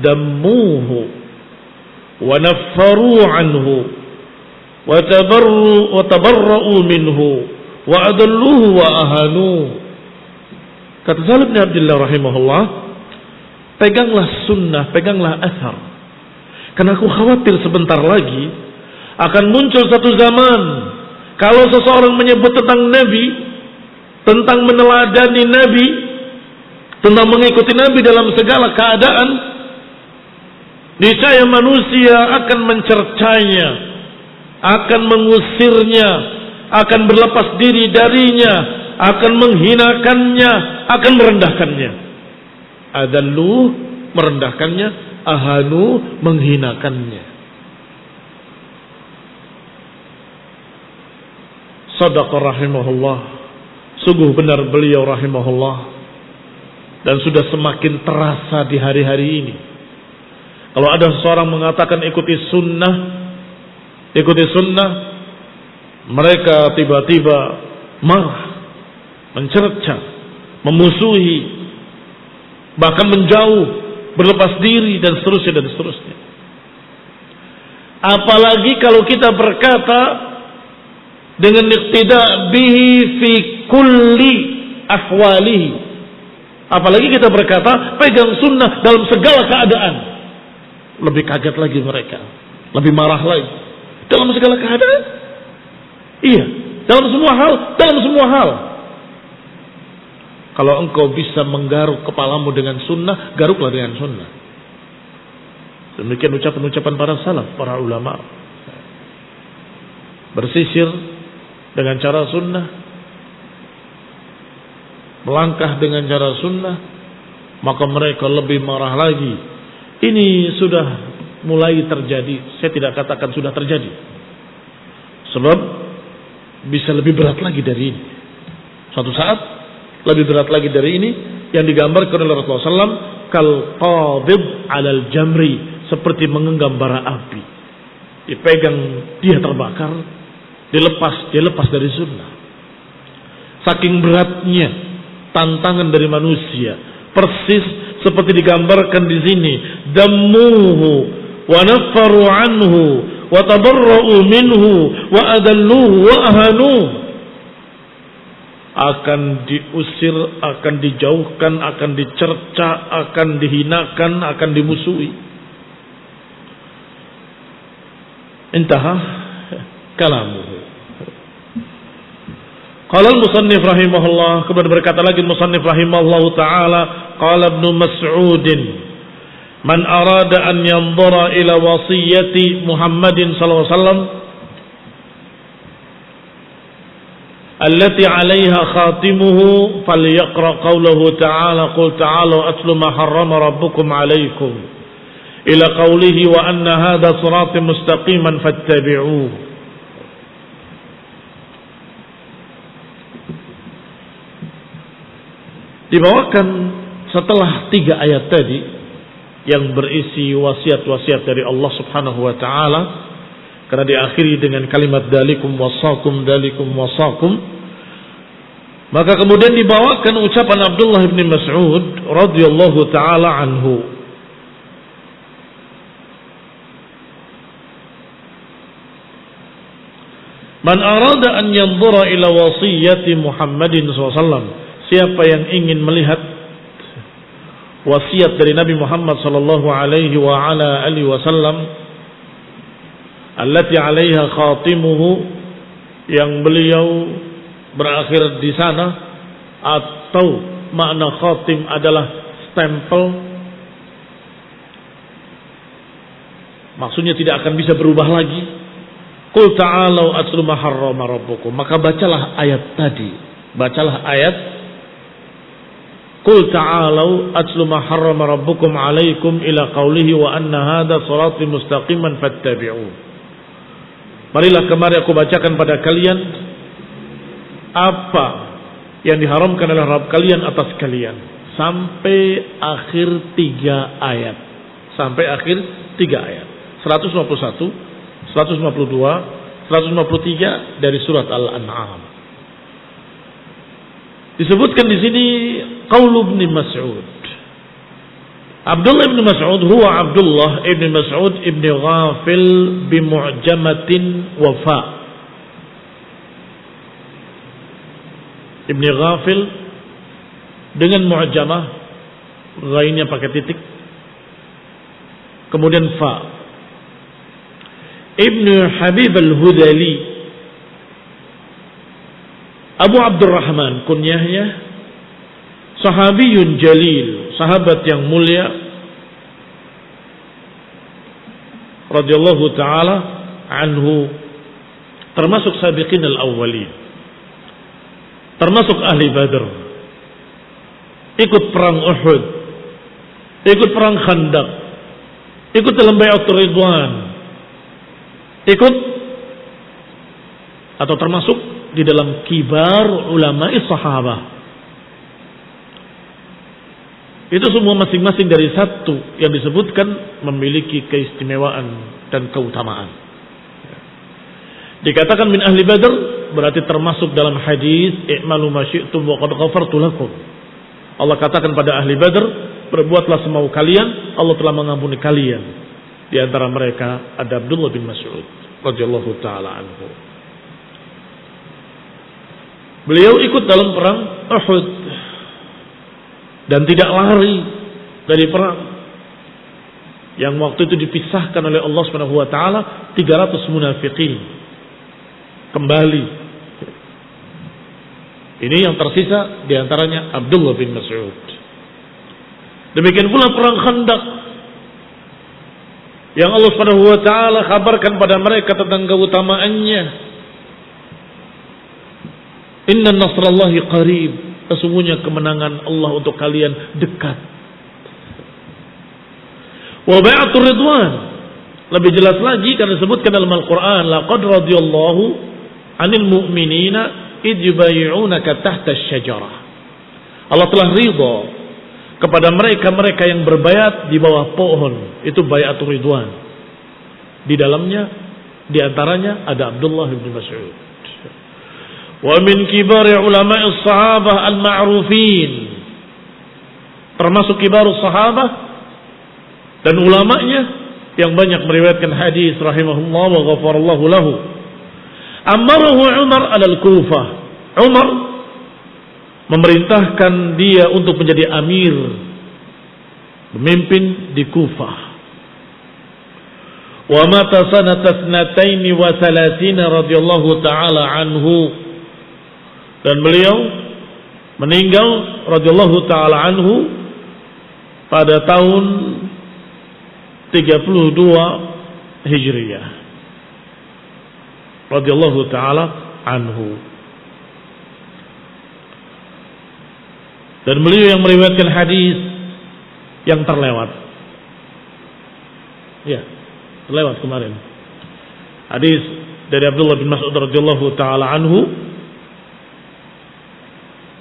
dammuhu wa naffaru anhu wa tabarra'u minhu wa adalluhu wa ahanu. Kata Shalih bin Abdullah rahimahullah, peganglah sunnah, peganglah athar. Karena aku khawatir sebentar lagi akan muncul satu zaman kalau seseorang menyebut tentang Nabi, tentang meneladani Nabi, tentang mengikuti Nabi dalam segala keadaan, niscaya manusia akan mencercanya, akan mengusirnya, akan berlepas diri darinya, akan menghinakannya, akan merendahkannya. Adallu, merendahkannya, ahanu, menghinakannya. Sadaqa rahimahullah. Sungguh benar beliau rahimahullah. Dan sudah semakin terasa di hari-hari ini. Kalau ada seseorang mengatakan ikuti sunnah, mereka tiba-tiba marah, mencerca, memusuhi, bahkan menjauh, berlepas diri dan seterusnya. Apalagi kalau kita berkata dengan iqtida bihi fi kulli ahwalihi. Apalagi kita berkata pegang sunnah dalam segala keadaan. Lebih kaget lagi mereka, lebih marah lagi. Dalam segala keadaan? Iya, dalam semua hal. Kalau engkau bisa menggaruk kepalamu dengan sunnah, garuklah dengan sunnah. Demikian ucapan-ucapan para salaf, para ulama. Bersisir dengan cara sunnah, melangkah dengan cara sunnah, maka mereka lebih marah lagi. Ini sudah mulai terjadi. Saya tidak katakan sudah terjadi, sebab bisa lebih berat lagi dari ini. Suatu saat lebih berat lagi dari ini yang digambarkan oleh Rasulullah SAW, kal qabid alal jamri, seperti menggenggam bara api. Dipegang dia terbakar, dia lepas dari sunnah. Saking beratnya tantangan dari manusia, persis seperti digambarkan di sini, dammuhu wa naffaru anhu wa tabarra'u minhu wa adalluhu wa ahanu. Akan diusir, akan dijauhkan, akan dicerca, akan dihinakan, akan dimusuhi. Intaha kalamuhu. Qala al-musannif rahimahullah, kemudian berkata lagi musannif rahimahullah taala, qala Ibnu Mas'ud, man arada an yanzura ila wasiyati Muhammadin sallallahu alaihi wasallam allati 'alaiha khatimuhu falyaqra qawluhu ta'ala qul ta'alu atlu ma harrama rabbukum 'alaikum ila qawlihi wa anna hadha sirati mustaqiman fattabi'uhu. Dibawakan setelah 3 ayat tadi yang berisi wasiat-wasiat dari Allah Subhanahu wa taala, karena diakhiri dengan kalimat dalikum wasakum dalikum wasakum, maka kemudian dibawakan ucapan Abdullah bin Mas'ud radhiyallahu taala anhu. Man arada an yanzura ila wasiyati Muhammadin SAW, siapa yang ingin melihat wasiat dari Nabi Muhammad sallallahu alaihi wa ala alihi wasallam, allati 'alaiha khatimuhu, yang beliau berakhir di sana, atau makna khatim adalah stempel, maksudnya tidak akan bisa berubah lagi. Qul ta'alu atlu ma harrama rabbukum, maka bacalah ayat tadi, bacalah ayat Qul ta'alu atlu ma harrama rabbukum 'alaikum ila qawlihi wa anna hadha sirati mustaqiman fattabi'u. Marilah kemari aku bacakan pada kalian apa yang diharamkan oleh Rabb kalian atas kalian, sampai akhir 3 ayat. Sampai akhir 3 ayat. 151, 152, 153 dari surat Al-An'am. Disebutkan di sini qaul Ibnu Mas'ud. Abdullah bin Mas'ud huwa Abdullah ibn Mas'ud ibn Ghafil bimu'jamatin wafa. Ibn Ghafil dengan mu'jamah, ghainnya pakai titik, kemudian fa. Ibn Habib al-Hudali, Abu Abdurrahman kunyahnya, sahabiyun jalil, sahabat yang mulia radhiyallahu taala anhu, termasuk sabiqin al-awwalin, termasuk ahli Badr, ikut perang Uhud, ikut perang Khandaq, ikut dalam Bai'atul Ridwan, ikut atau termasuk di dalam kibar ulama'i sahabah. Itu semua masing-masing dari satu yang disebutkan memiliki keistimewaan dan keutamaan. Dikatakan min ahli Badr berarti termasuk dalam hadis i'malu ma syi'tum wa qad ghafartu lakum. Allah katakan pada ahli Badr, berbuatlah semau kalian, Allah telah mengampuni kalian. Di antara mereka ada Abdullah bin Mas'ud radhiyallahu taala anhu. Beliau ikut dalam perang Uhud dan tidak lari dari perang yang waktu itu dipisahkan oleh Allah Subhanahu wa taala 300 munafiqin kembali. Ini yang tersisa di antaranya Abdullah bin Mas'ud. Demikian pula perang Khandaq yang Allah Subhanahu wa taala kabarkan pada mereka tentang keutamaannya. Inna nasrallahi qarib, sesungguhnya kemenangan Allah untuk kalian dekat. Wa bai'atur ridwan, lebih jelas lagi karena disebutkan dalam Al-Qur'an, laqad radiyallahu 'anil mu'minina id yubayyi'unaka tahta asy-syajarah. Allah telah ridha kepada mereka-mereka yang berbayat di bawah pohon, itu bai'atur ridwan. Di dalamnya, di antaranya ada Abdullah bin Mas'ud. Wa min kibari ulama'is sahabah al-ma'rufin, termasuk kibarus sahabah dan ulamanya yang banyak meriwayatkan hadis rahimahullah wa ghafarallahu lahu. Amarahu Umar al-Kufah. Umar memerintahkan dia untuk menjadi amir, pemimpin di Kufah. Wa mata sanata 32 radhiyallahu taala anhu, dan beliau meninggal radhiyallahu taala anhu pada tahun 32 Hijriah radhiyallahu taala anhu. Dan beliau yang meriwayatkan hadis yang terlewat. Ya, terlewat kemarin. Hadis dari Abdullah bin Mas'ud radhiyallahu taala anhu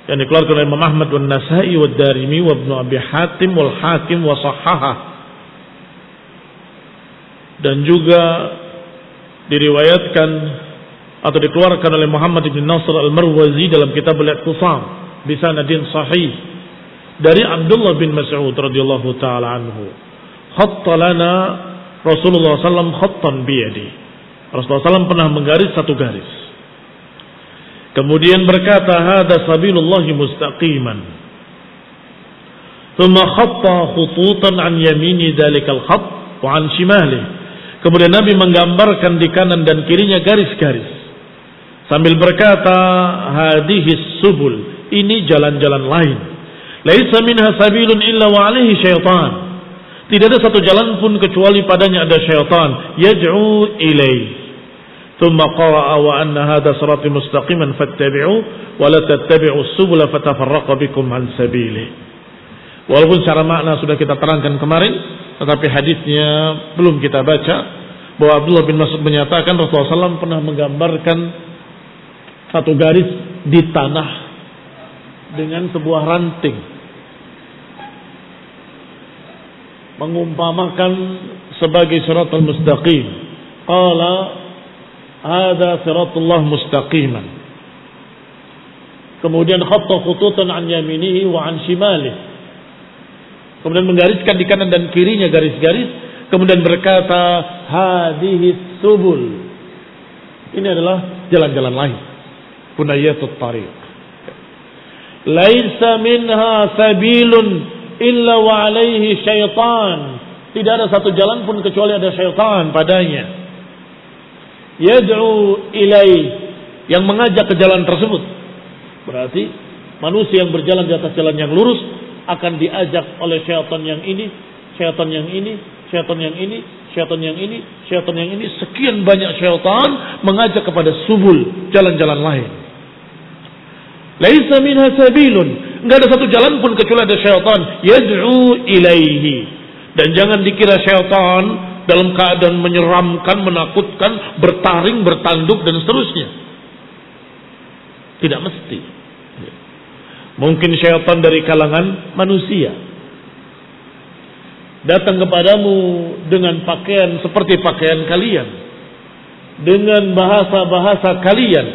yang dikeluarkan oleh Imam Ahmad wa Nasa'i wa Darimi wa Ibnu Abi Hatim wal Hakim wa Sahhaha, dan juga diriwayatkan atau dikeluarkan oleh Muhammad bin Nasr al-Marwazi dalam kitab al-I'tisam bi sanadin sahih dari Abdullah bin Mas'ud radhiyallahu taala anhu, khatta lana Rasulullah sallallahu khattan bi yadi. Rasulullah sallallahu pernah menggaris satu garis. Kemudian berkata, hada sabilullahi mustaqiman. Thumma khatta khututan an yamini dalikal khat wa an shimali. Kemudian Nabi menggambarkan di kanan dan kirinya garis-garis sambil berkata, hadhihi subul, ini jalan-jalan lain. Laisa minha sabilun illa wa alaihi syaitan. Tidak ada satu jalan pun kecuali padanya ada syaitan. Yad'u ilaih. Thumma qara'a wa anna hadha sirati mustaqiman fattabi'u wa la tattabi'u subula fatafarraqa bikum an sabili. Walaupun secara makna sudah kita terangkan kemarin, tetapi hadisnya belum kita baca, bahwa Abdullah bin Mas'ud menyatakan Rasulullah SAW pernah menggambarkan satu garis di tanah dengan sebuah ranting, mengumpamakan sebagai siratal mustaqim. Qala hadza siratullah mustaqiman. Kemudian khatta khututan an yaminihi wa an shimalihi. Kemudian menggariskan di kanan dan kirinya garis-garis. Kemudian berkata, hadhihi subul. Ini adalah jalan-jalan lain. Bunayatut tariq. Laisa minha sabilun illa wa alaihi syaitan. Tidak ada satu jalan pun kecuali ada syaitan padanya. Yad'u ilaih, yang mengajak ke jalan tersebut. Berarti manusia yang berjalan di atas jalan yang lurus akan diajak oleh syaitan yang ini, syaitan yang ini, syaitan yang ini, syaitan yang ini, syaitan yang ini. Sekian banyak syaitan mengajak kepada subul, jalan-jalan lain. Laisa minha sabilun, enggak ada satu jalan pun kecuali ada syaitan. Yad'u ilaihi. Dan jangan dikira syaitan dalam keadaan menyeramkan, menakutkan, bertaring, bertanduk dan seterusnya. Tidak mesti. Mungkin syaitan dari kalangan manusia datang kepadamu dengan pakaian seperti pakaian kalian, dengan bahasa-bahasa kalian,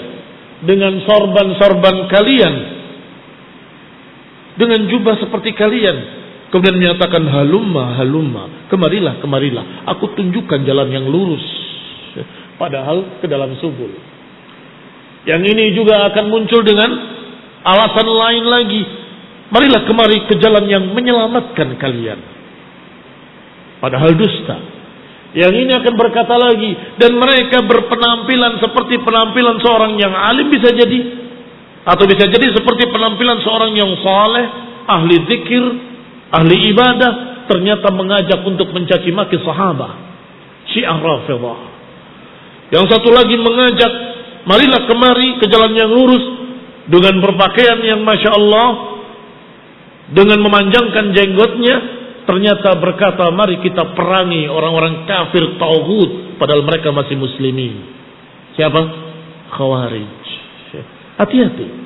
dengan sorban-sorban kalian, dengan jubah seperti kalian. Kemudian menyatakan, halumma, halumma, kemarilah, kemarilah, aku tunjukkan jalan yang lurus. Padahal ke dalam subul. Yang ini juga akan muncul dengan alasan lain lagi. Marilah kemari ke jalan yang menyelamatkan kalian. Padahal dusta. Yang ini akan berkata lagi, dan mereka berpenampilan seperti penampilan seorang yang alim bisa jadi, atau bisa jadi seperti penampilan seorang yang saleh, ahli zikir, ahli ibadah, ternyata mengajak untuk mencaci maki sahabat, Syiah Rafidhah. Yang satu lagi mengajak, marilah kemari ke jalan yang lurus, dengan berpakaian yang Masya Allah, dengan memanjangkan jenggotnya, ternyata berkata, mari kita perangi orang-orang kafir tauhid, padahal mereka masih muslimin. Siapa? Khawarij. Hati-hati.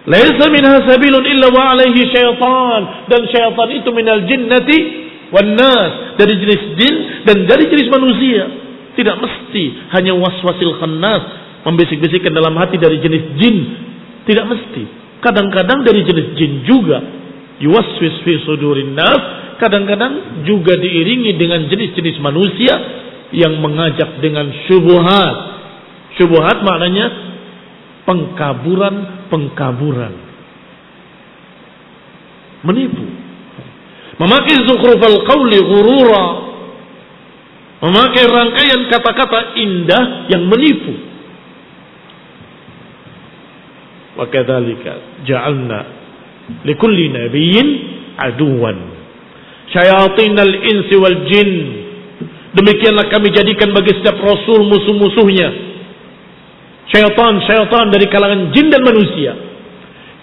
Laisa minha sabilun illa wa alaihi syaitan. Dan syaitan itu minal jinnati wan nas, dari jenis jin dan dari jenis manusia. Tidak mesti hanya waswasil khannas, membisik-bisikkan dalam hati dari jenis jin. Tidak mesti. Kadang-kadang dari jenis jin juga, yuwaswis fi sudurin nas. Kadang-kadang juga diiringi dengan jenis-jenis manusia yang mengajak dengan syubhat. Syubhat maknanya pengkaburan, menipu, memakai zukhrufal qawli ghurura, memakai rangkaian kata-kata indah yang menipu. Wa kadzalika ja'alna likulli nabiyyin aduwan syayatinal insi wal jin. Demikianlah kami jadikan bagi setiap rasul musuh-musuhnya, syaitan-syaitan dari kalangan jin dan manusia.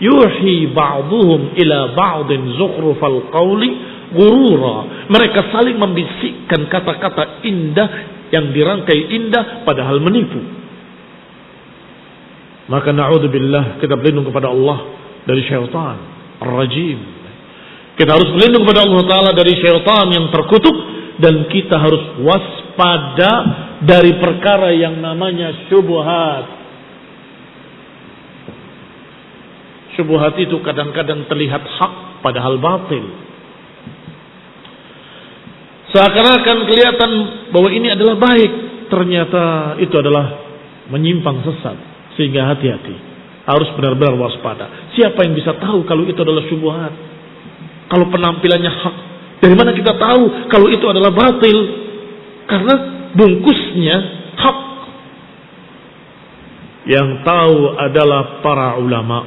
yuhi ba'duhum ila ba'din zukhrufal qawli ghurura. Mereka saling membisikkan kata-kata indah yang dirangkai indah padahal menipu. Maka na'udzubillah, kita berlindung kepada Allah dari syaitan ar-rajim. Kita harus berlindung kepada Allah Ta'ala dari syaitan yang terkutuk, dan kita harus waspada dari perkara yang namanya syubhat. Syubhat itu kadang-kadang terlihat hak padahal batil. Seakan-akan kelihatan bahwa ini adalah baik, ternyata itu adalah menyimpang sesat. Sehingga hati-hati, harus benar-benar waspada. Siapa yang bisa tahu kalau itu adalah syubhat? Kalau penampilannya hak, dari mana kita tahu kalau itu adalah batil? Karena bungkusnya hak. Yang tahu adalah para ulama,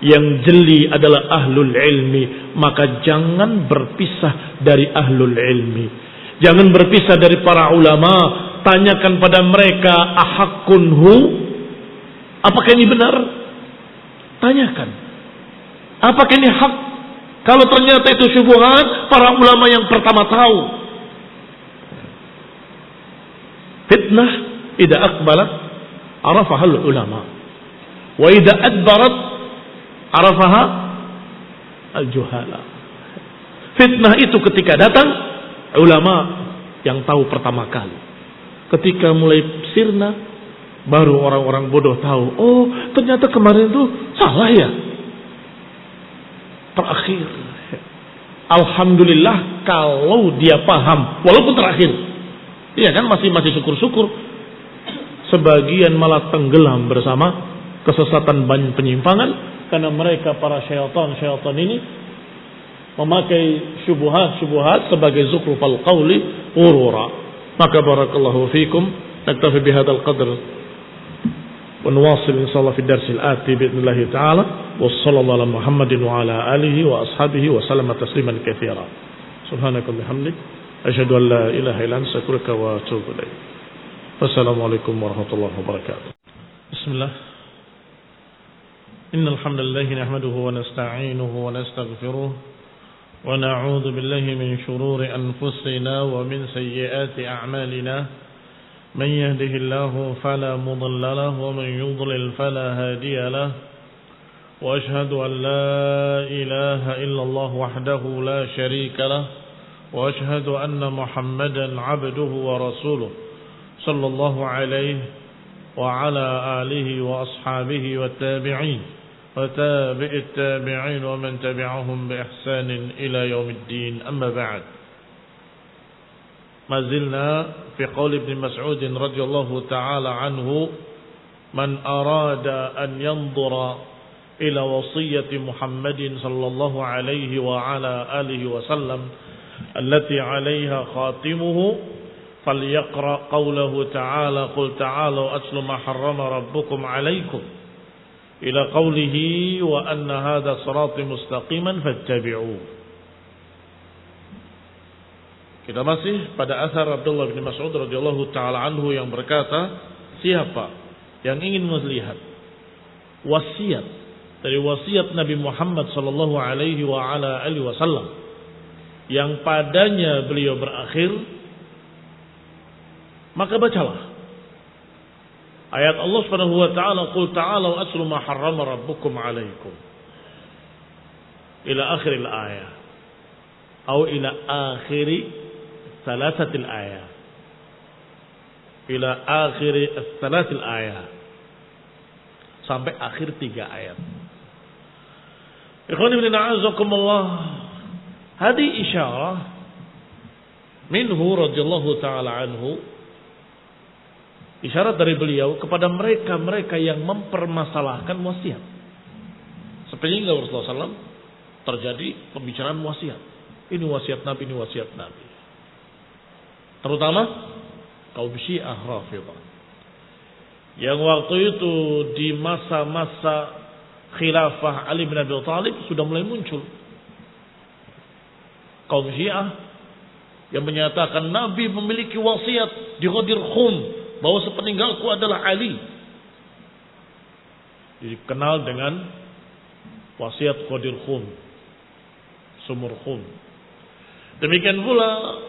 yang jeli adalah ahlul ilmi. Maka jangan berpisah dari ahlul ilmi, jangan berpisah dari para ulama. Tanyakan pada mereka, ahakun hu, apakah ini benar? Tanyakan, apakah ini hak? Kalau ternyata itu syubhat, para ulama yang pertama tahu. Fitnah idza aqbalat arafaha ulama, wa idza adbarat arafaha al-juhala. Fitnah itu ketika datang, ulama yang tahu pertama kali. Ketika mulai sirna, baru orang-orang bodoh tahu. Oh, ternyata kemarin itu salah ya. Terakhir, alhamdulillah kalau dia paham, walaupun terakhir. Iya kan, masih syukur-syukur. Sebagian malah tenggelam bersama kesesatan dan penyimpangan, karena mereka para syaitan ini memakai syubhat sebagai zukhrufal qawli ghurura. Maka barakallahu fikum, naktafi bihadzal qadr wa nuwasil insyaallah fi darsil ati باذنillah taala. Wassallallahu ala Muhammadin wa ala alihi wa ashabihi wa sallama tasliman katsira. Subhanakallahumma hamdik, asyhadu an la ilaha illa anta, astaghfiruka wa atubu ilaik. Wassalamualaikum warahmatullahi wabarakatuh. Bismillah. Innal hamdalillah nahmaduhu wa nasta'inuhu wa nastaghfiruh wa na'udzu billahi min shururi anfusina wa min sayyiati a'malina. من يهده الله فلا مضل له ومن يضلل فلا هادي له وأشهد أن لا إله إلا الله وحده لا شريك له وأشهد أن محمدا عبده ورسوله صلى الله عليه وعلى آله وأصحابه والتابعين وتابع التابعين ومن تبعهم بإحسان إلى يوم الدين. أما بعد، ما زلنا في قول ابن مسعود رضي الله تعالى عنه: من أراد أن ينظر إلى وصية محمد صلى الله عليه وعلى آله وسلم التي عليها خاتمه فليقرأ قوله تعالى: قل تعالوا أتل ما حرم ربكم عليكم إلى قوله: وأن هذا صراطي مستقيما فاتبعوه. Kita masih pada asar Abdullah bin Mas'ud radhiyallahu taala anhu yang berkata, siapa yang ingin melihat wasiat dari wasiat Nabi Muhammad sallallahu alaihi wa ala alihi wasallam yang padanya beliau berakhir, maka bacalah ayat Allah Subhanahu wa taala: "Qul ta'alu atlu ma harrama rabbukum 'alaikum" ila akhiril ayat atau ila akhiri salasatil ayat, ila akhiri salasil ayat, sampai akhir 3 ayat. Ikhwani fillah, a'azakumullah, hadi isyarah minhu radhiyallahu taala anhu, isyarat dari beliau kepada mereka-mereka yang mempermasalahkan wasiat. Sehingga Rasulullah SAW terjadi pembicaraan wasiat. Ini wasiat Nabi, ini wasiat Nabi. Terutama kaum Syiah Rafidhah yang waktu itu di masa-masa khilafah Ali bin Abi Thalib sudah mulai muncul. Kaum Syiah yang menyatakan Nabi memiliki wasiat di Ghadir Khum bahwa sepeninggalku adalah Ali. Dikenal dengan wasiat Qadir Khum, Sumur Khum. Demikian pula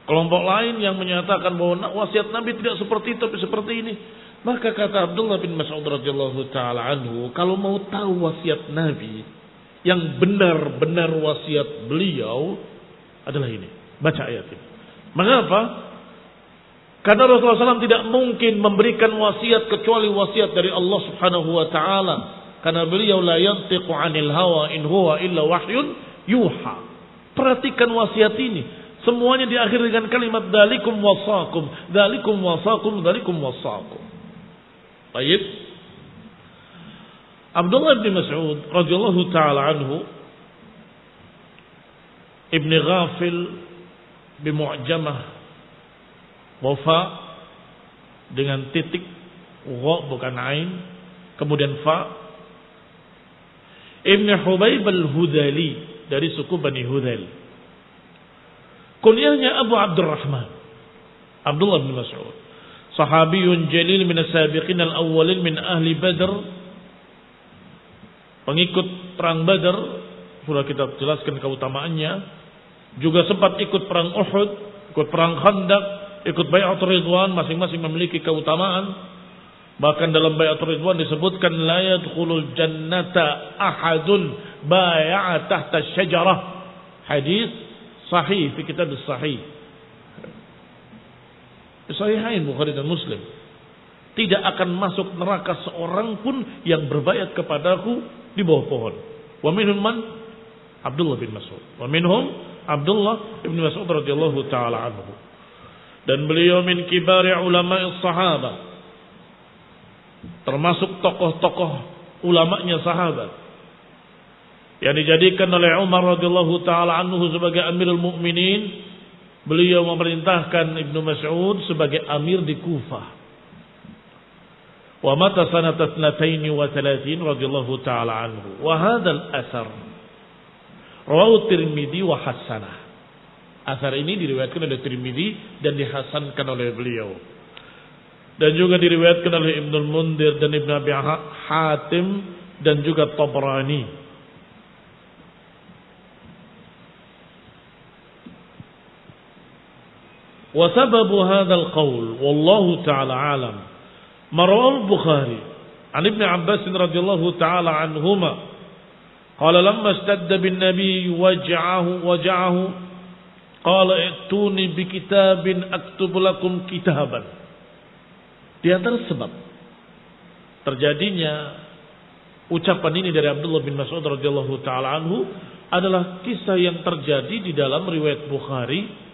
kelompok lain yang menyatakan bahwa wasiat Nabi tidak seperti itu, tapi seperti ini. Maka kata Abdullah bin Mas'ud radhiyallahu taala anhu, kalau mau tahu wasiat Nabi yang benar-benar wasiat beliau adalah ini. Baca ayat ini. Mengapa? Karena Rasulullah SAW tidak mungkin memberikan wasiat kecuali wasiat dari Allah Subhanahu wa taala. Karena beliau la yantiqu 'anil hawa in huwa illa wahyun yuha. Perhatikan wasiat ini. Semuanya diakhiri dengan kalimat dzalikum wasaqum, dzalikum wasaqum, dzalikum wasaqum. Baik. Abdullah bin Mas'ud radhiyallahu taala anhu, Ibn Ghafil bimu'jamah wafa dengan titik gha bukan ain, kemudian fa. Ibn Hubayb al-Hudali dari suku Bani Hudal. Kunyahnya Abu Abdurrahman, Abdullah bin Mas'ud, sahabiyun jalil min as-sabiqin al-awwalin min ahli Badr, pengikut perang Badar, sudah kita jelaskan keutamaannya. Juga sempat ikut perang Uhud, ikut perang Khandaq, ikut Bai'atul Ridwan, masing-masing memiliki keutamaan. Bahkan dalam Bai'atul Ridwan disebutkan la yadkhulul jannata ahadun bai'a tahta syajarah. Hadis sahih fi kitab as-sahih. Sahihain Bukhari dan Muslim. Tidak akan masuk neraka seorang pun yang berbaiat kepadaku di bawah pohon. Wa minhum man Abdullah bin Mas'ud. Wa minhum Abdullah bin Mas'ud radhiyallahu taala anhu. Dan beliau min kibari ulama sahabat, termasuk tokoh-tokoh ulamanya sahabat yang dijadikan oleh Umar radhiyallahu taala anhu sebagai Amirul Mukminin. Beliau memerintahkan Ibnu Mas'ud sebagai amir di Kufah. Wa mata sanata 32 radhiyallahu taala anhu. Wa hadzal athar rawahu Tirmidzi wa hasanah. Asar ini diriwayatkan oleh Tirmidzi dan dihasankan oleh beliau. Dan juga diriwayatkan oleh Ibnul Mundir dan Ibn Abi Hatim dan juga Tabrani. Wa sababu hadzal qaul wallahu taala alam ma rawahu Bukhari an Ibnu Abbas radhiyallahu taala anhuma qala lamma ishtadda bin nabiy waj'ahu qala ituni bi kitabin aktubu lakum kitaban. Di antara sebab terjadinya ucapan ini dari Abdullah bin Mas'ud radhiyallahu taala anhu adalah kisah yang terjadi di dalam riwayat Bukhari.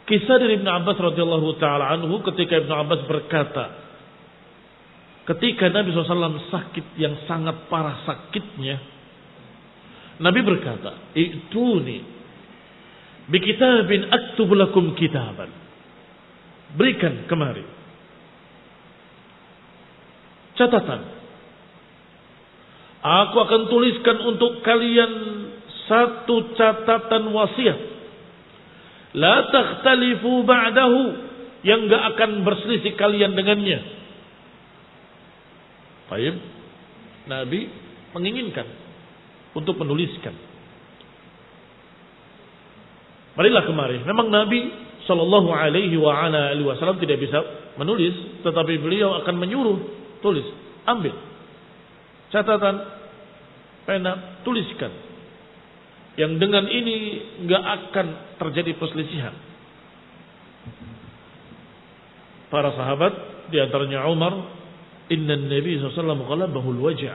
Kisah dari Ibnu Abbas radhiyallahu taala anhu ketika Ibnu Abbas berkata, ketika Nabi SAW sakit yang sangat parah sakitnya, Nabi berkata, "I'tuni bi kitabin aktubu lakum kitaban." Berikan kemari catatan. Aku akan tuliskan untuk kalian satu catatan wasiat. La takhtalifu ba'dahu, yang enggak akan berselisih kalian dengannya. Baik, Nabi menginginkan untuk menuliskan. Marilah kemari. Memang Nabi Shallallahu Alaihi Wasallam tidak bisa menulis, tetapi beliau akan menyuruh tulis, ambil catatan, pena, tuliskan. Yang dengan ini nggak akan terjadi perselisihan. Para sahabat, di antaranya Umar, inna Nabi SAW ghalabahul wajah.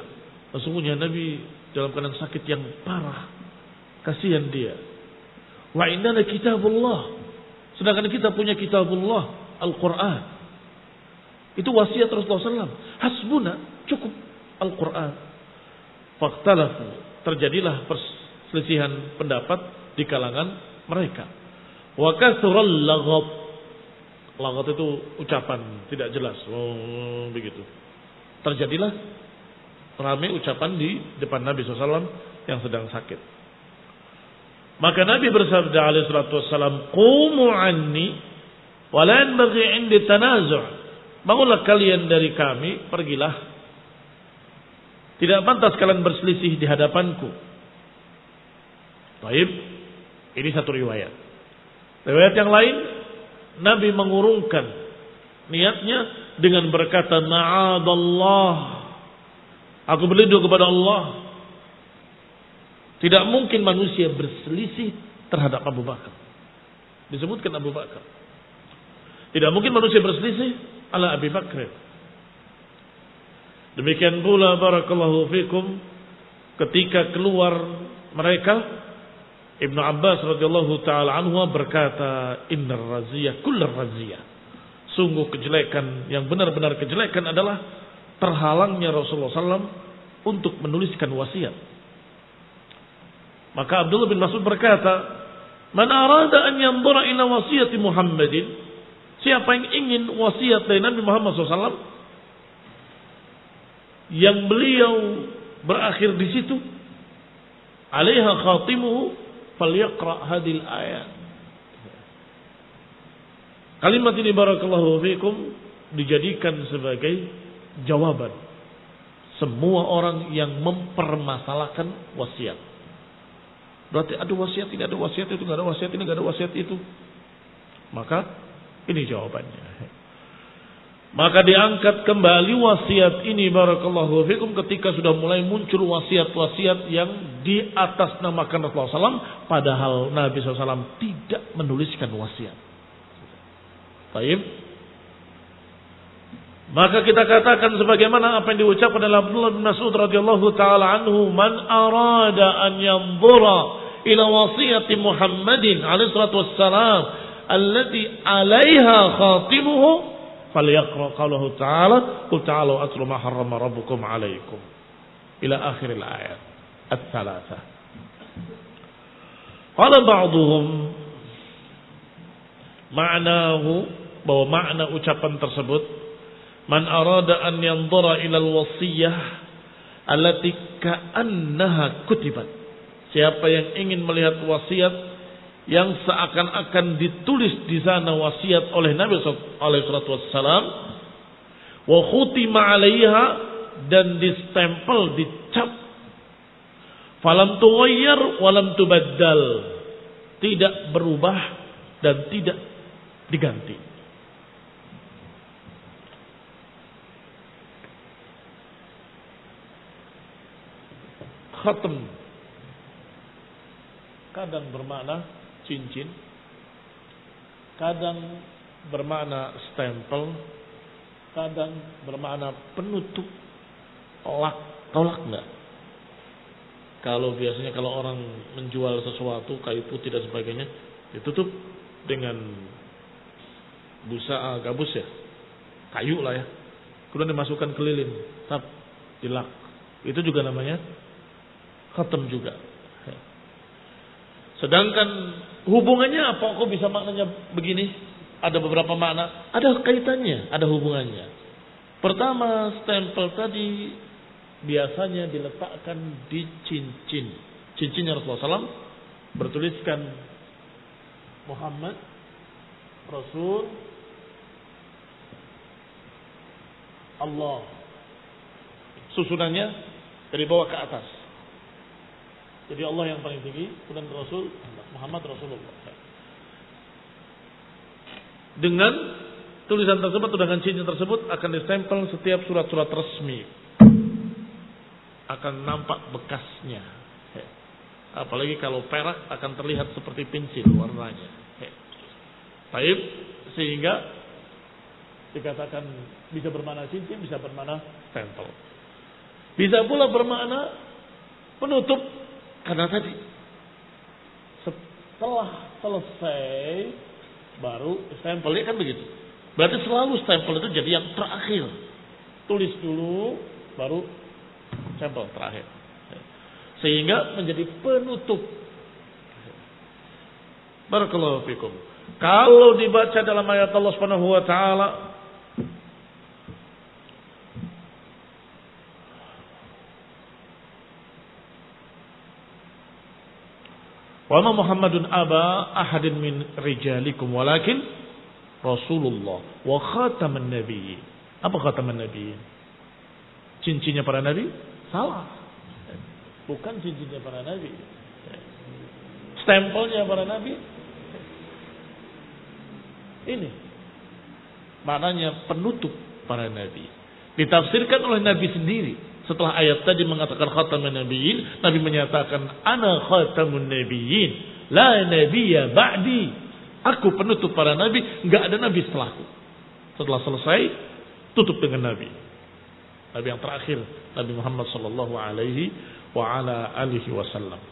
Sesungguhnya Nabi dalam keadaan sakit yang parah, kasihan dia. Wa indana kitabullah, sedangkan kita punya kitabullah, Al-Quran. Itu wasiat Rasulullah SAW. Hasbuna, cukup Al-Quran. Faktalafu, terjadilah perselisihan pendapat di kalangan mereka. Wa kathural laghat. Laghat itu ucapan tidak jelas. Begitu. Terjadilah ramai ucapan di depan Nabi SAW yang sedang sakit. Maka Nabi bersabda alaihi salatu wassalam, "Qumu anni wa la yanbaghi 'indi tanazu'." Bangunlah kalian dari kami, pergilah. Tidak pantas kalian berselisih di hadapanku. Baik, ini satu riwayat. Riwayat yang lain, Nabi mengurungkan niatnya dengan berkata, ma'adallah, aku berlindung kepada Allah. Tidak mungkin manusia berselisih terhadap Abu Bakar. Disebutkan Abu Bakar. Tidak mungkin manusia berselisih ala Abi Bakr. Demikian pula barakallahu fikum ketika keluar mereka, Ibnu Abbas radhiyallahu taala anhu berkata, innar raziyah kullar raziyah. Sungguh kejelekan yang benar-benar kejelekan adalah terhalangnya Rasulullah SAW untuk menuliskan wasiat. Maka Abdullah bin Mas'ud berkata, man arada an yanzura ila wasiyati Muhammadin, siapa yang ingin wasiat dari Nabi Muhammad SAW yang beliau berakhir di situ, alaiha khatimuhu falyaqra hadhil ayat. Kalimat ini barakallahu fikum dijadikan sebagai jawaban semua orang yang mempermasalahkan wasiat. Berarti ada wasiat ini, ada wasiat itu, enggak ada wasiat ini, enggak ada wasiat itu. Maka ini jawabannya. Maka diangkat kembali wasiat ini barakallahu fikum ketika sudah mulai muncul wasiat-wasiat yang di atas namakan Rasulullah SAW, padahal Nabi SAW tidak menuliskan wasiat. Baik. Maka kita katakan sebagaimana apa yang diucapkan oleh Abdullah bin Mas'ud radhiyallahu taala anhu, man arada an yanzura ila wasiyati Muhammadin alaihi salatu wassalam allati 'alaiha khatimuhu falyaqra qawluhu ta'ala qul ta'alu atlu ma harrama rabbukum 'alaikum ila akhir al-ayat ats-tsalatsa. Qala ba'dhum ma'nahu, bahwa makna ucapan tersebut, man arada an yanzura ila al-wasiyah allati ka'annaha kutibat, siapa yang ingin melihat wasiat yang seakan-akan ditulis di sana wasiat oleh Nabi alaihi salatu wassalam, wa khutima 'alaiha, dan distempel, dicap, falam tughayyar wa lam tubaddal, tidak berubah dan tidak diganti. Khatam kadang bermakna cincin, kadang bermakna stempel, kadang bermakna penutup. Tolak enggak? Kalau biasanya kalau orang menjual sesuatu kayu putih dan sebagainya, ditutup dengan busa gabus ya, kayu lah ya, kemudian dimasukkan ke lilin, tap, dilak. Itu juga namanya khatam juga. Sedangkan hubungannya apa? Kok bisa maknanya begini? Ada beberapa makna, ada kaitannya, ada hubungannya. Pertama, stempel tadi biasanya diletakkan di cincin. Cincinnya Rasulullah SAW bertuliskan Muhammad, Rasul, Allah. Susunannya dari bawah ke atas. Jadi Allah yang paling tinggi, kemudian Rasul Muhammad Rasulullah. Dengan tulisan tersebut, dengan cincin tersebut akan ditempel setiap surat-surat resmi. Akan nampak bekasnya. Apalagi kalau perak akan terlihat seperti pensil warnanya. Baik, sehingga dikatakan bisa bermakna cincin, bisa bermakna stempel. Bisa pula bermakna penutup. Karena tadi setelah selesai baru stempelnya kan begitu. Berarti selalu stempel itu jadi yang terakhir. Tulis dulu baru stempel terakhir. Sehingga menjadi penutup. Barakallahu fikum. Kalau dibaca dalam ayat Allah Subhanahu wa taala, wa ma Muhammadun aba ahadin min rijalikum walakin Rasulullah wa khataman nabiyyin. Apa khataman nabiyyin? Cincinnya para nabi Salah. Bukan cincinnya para nabi. Stempelnya para nabi. Ini maknanya penutup para nabi. Ditafsirkan oleh Nabi sendiri. Setelah ayat tadi mengatakan khatamun nabiyyin, Nabi menyatakan ana khatamun nabiyyin, la nabiyya ba'di. Aku penutup para nabi, enggak ada nabi setelahku. Setelah selesai, tutup dengan nabi. Nabi yang terakhir, Nabi Muhammad sallallahu alaihi wa ala alihi wasallam.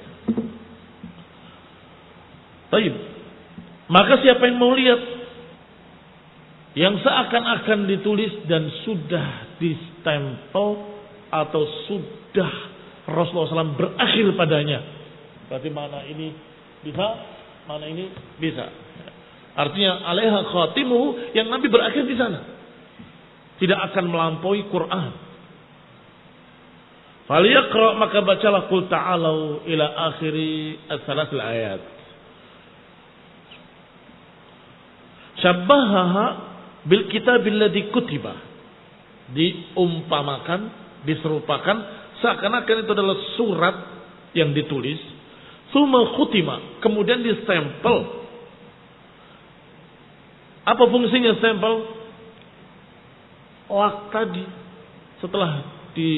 Baik. Maka siapa yang mau lihat yang seakan-akan ditulis dan sudah distempel atau sudah Rasulullah SAW berakhir padanya, berarti mana ini bisa, mana ini bisa. Artinya alaiha khatimuhu, yang Nabi berakhir di sana, tidak akan melampaui Quran. Faliyaqra, maka bacalah qul ta'alau ila akhiri as-salasil ayat. Syabbahaha bil kitabil ladzi kutiba, diumpamakan, diserupakan seakan-akan itu adalah surat yang ditulis, tsumma khutima, kemudian distempel. Apa fungsinya stempel? Lak tadi, setelah di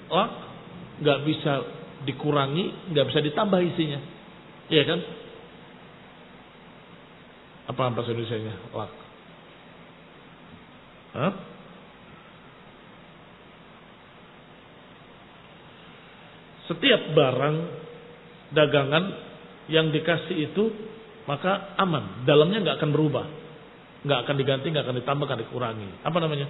lak nggak bisa dikurangi, nggak bisa ditambah isinya, iya kan? Apa bahasa Indonesianya lak? Hah? Setiap barang dagangan yang dikasih itu maka aman, dalamnya nggak akan berubah, nggak akan diganti, nggak akan ditambah, nggak akan dikurangi. Apa namanya?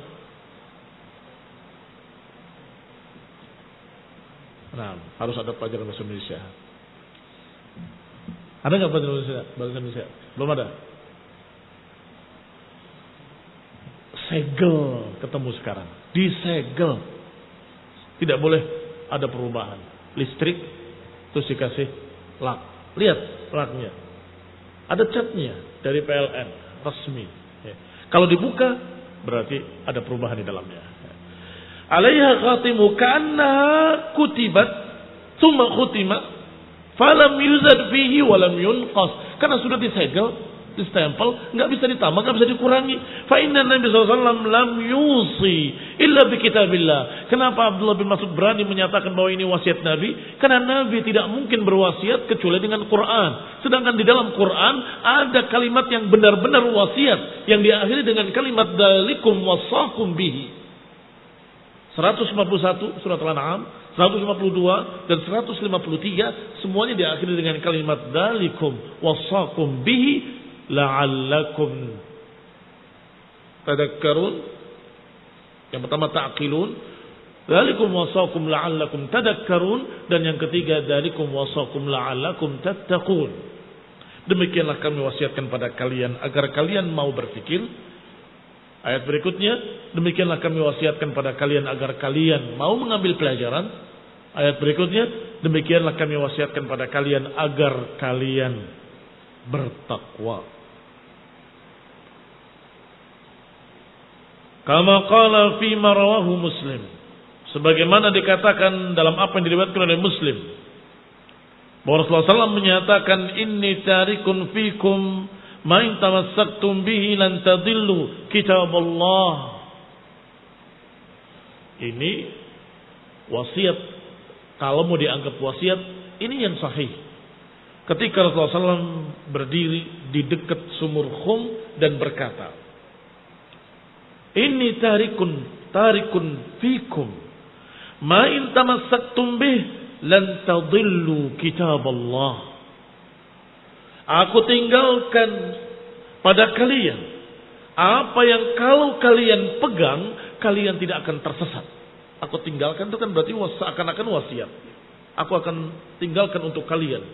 Nah, harus ada pelajaran bahasa Indonesia. Ada nggak pelajaran bahasa Indonesia? Belum ada. Segel ketemu sekarang, disegel, tidak boleh ada perubahan. Listrik terus dikasih lak, lihat laknya, ada catnya dari PLN resmi. Kalau dibuka berarti ada perubahan di dalamnya. Alaiha khatimu ka'anna kutibat tsumma khutima falam yuzad fihi walam yunqas, karena sudah disegel, distempel, nggak bisa ditambah, nggak bisa dikurangi. Fa inna Nabi SAW lam yusi illa bi kitabillah. Kenapa Abdullah bin Mas'ud berani menyatakan bahwa ini wasiat Nabi? Karena Nabi tidak mungkin berwasiat kecuali dengan Quran. Sedangkan di dalam Quran ada kalimat yang benar-benar wasiat yang diakhiri dengan kalimat dalikum wasakum bihi. 151 surat Al-An'am, 152 dan 153 semuanya diakhiri dengan kalimat dalikum wasakum bihi la'allakum tadakkarun. Yang pertama ta'qilun, dzalikum wasaqum la'allakum tadakkarun, dan yang ketiga dzalikum wasaqum la'allakum tattaqun. Demikianlah kami wasiatkan pada kalian agar kalian mau berfikir. Ayat berikutnya, demikianlah kami wasiatkan pada kalian agar kalian mau mengambil pelajaran. Ayat berikutnya, demikianlah kami wasiatkan pada kalian agar kalian bertakwa. Kama qala fi ma rawahu Muslim, sebagaimana dikatakan dalam apa yang diriwayatkan oleh Muslim, bahwa Rasulullah SAW menyatakan inni tarikun fikum ma in tamassaktum bihi lan tadillu kitaballah. Ini wasiat, kalau mau dianggap wasiat, ini yang sahih. Ketika Rasulullah SAW berdiri di dekat sumur Khum dan berkata, inni tarikun fikum ma in tamassaktum bih lan tadillu kitaballah. Aku tinggalkan pada kalian apa yang kalau kalian pegang kalian tidak akan tersesat. Aku tinggalkan itu kan berarti seakan-akan wasiat. Aku akan tinggalkan untuk kalian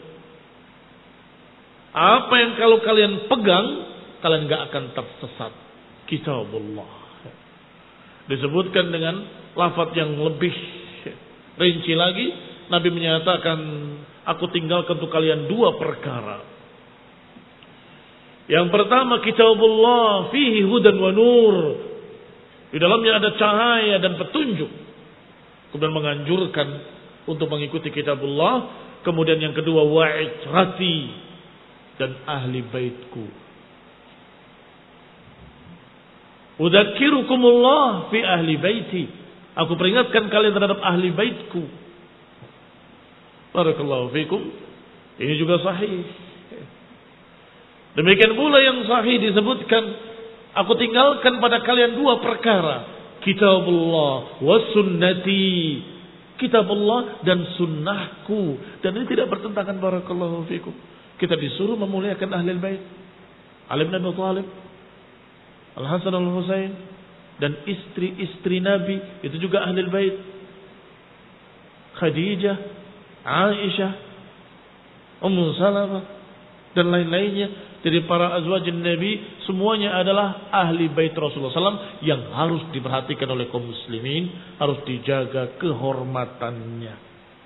apa yang kalau kalian pegang kalian gak akan tersesat. Kitabullah. Disebutkan dengan lafaz yang lebih rinci lagi, Nabi menyatakan, aku tinggalkan untuk kalian dua perkara. Yang pertama, kitabullah fihi hudan wa nur. Di dalamnya ada cahaya dan petunjuk. kemudian menganjurkan untuk mengikuti kitabullah, kemudian yang kedua wa'irati, dan ahli baitku. Udzakirukumullah fi ahli baiti, aku peringatkan kalian terhadap ahli baitku. Barakallahu fikum. Ini juga sahih. Demikian pula yang sahih disebutkan, aku tinggalkan pada kalian dua perkara, kitabullah wa sunnati, kitabullah dan sunnahku. Dan ini tidak bertentangan, barakallahu fikum. Kita disuruh memuliakan ahli bait, Ali bin Abi Thalib, Al-Hasan Al-Husain, dan istri-istri Nabi itu juga ahli bait, Khadijah, Aisyah, Ummu Salamah, dan lain-lainnya. Jadi para azwajin Nabi semuanya adalah ahli bait Rasulullah SAW yang harus diperhatikan oleh kaum muslimin, harus dijaga kehormatannya,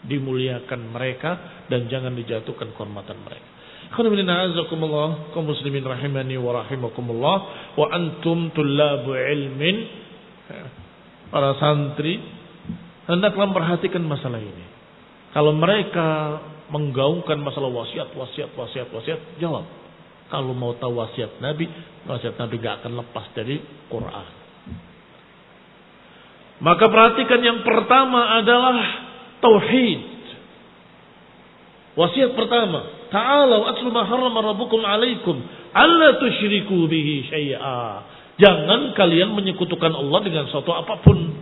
dimuliakan mereka dan jangan dijatuhkan kehormatan mereka. Kaum muslimin rahimani wa rahimakumullah, wa antum tullabu ilmin, para santri hendaklah memperhatikan masalah ini. Kalau mereka menggaungkan masalah wasiat, jawab. Kalau mau tahu wasiat Nabi gak akan lepas dari Quran. Maka perhatikan yang pertama adalah tauhid. Wasiat pertama, ta'alau atlu ma harrama rabbukum 'alaikum alla tusyriku bihi syai'a. Jangan kalian menyekutukan Allah dengan suatu apapun.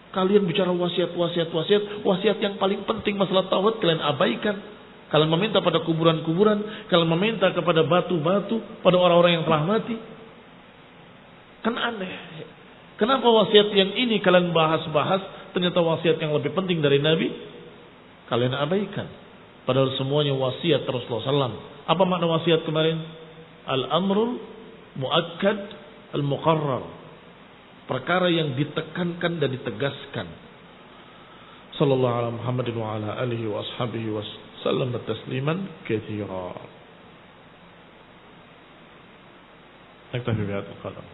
Kalian bicara wasiat yang paling penting masalah tauhid kalian abaikan. Kalian meminta pada kuburan-kuburan, kalian meminta kepada batu-batu, pada orang-orang yang telah mati. Kan aneh. Kenapa wasiat yang ini kalian bahas-bahas, ternyata wasiat yang lebih penting dari Nabi kalian abaikan. Padahal semuanya wasiat Rasulullah SAW. Apa makna wasiat kemarin? Al-amrul muakkad al-muqarrar. Perkara yang ditekankan dan ditegaskan. Sallallahu alaihi Muhammadin wa ala alihi wa ashabihi wa sallam tasliman katsira. Naktafi bihadzal qadar.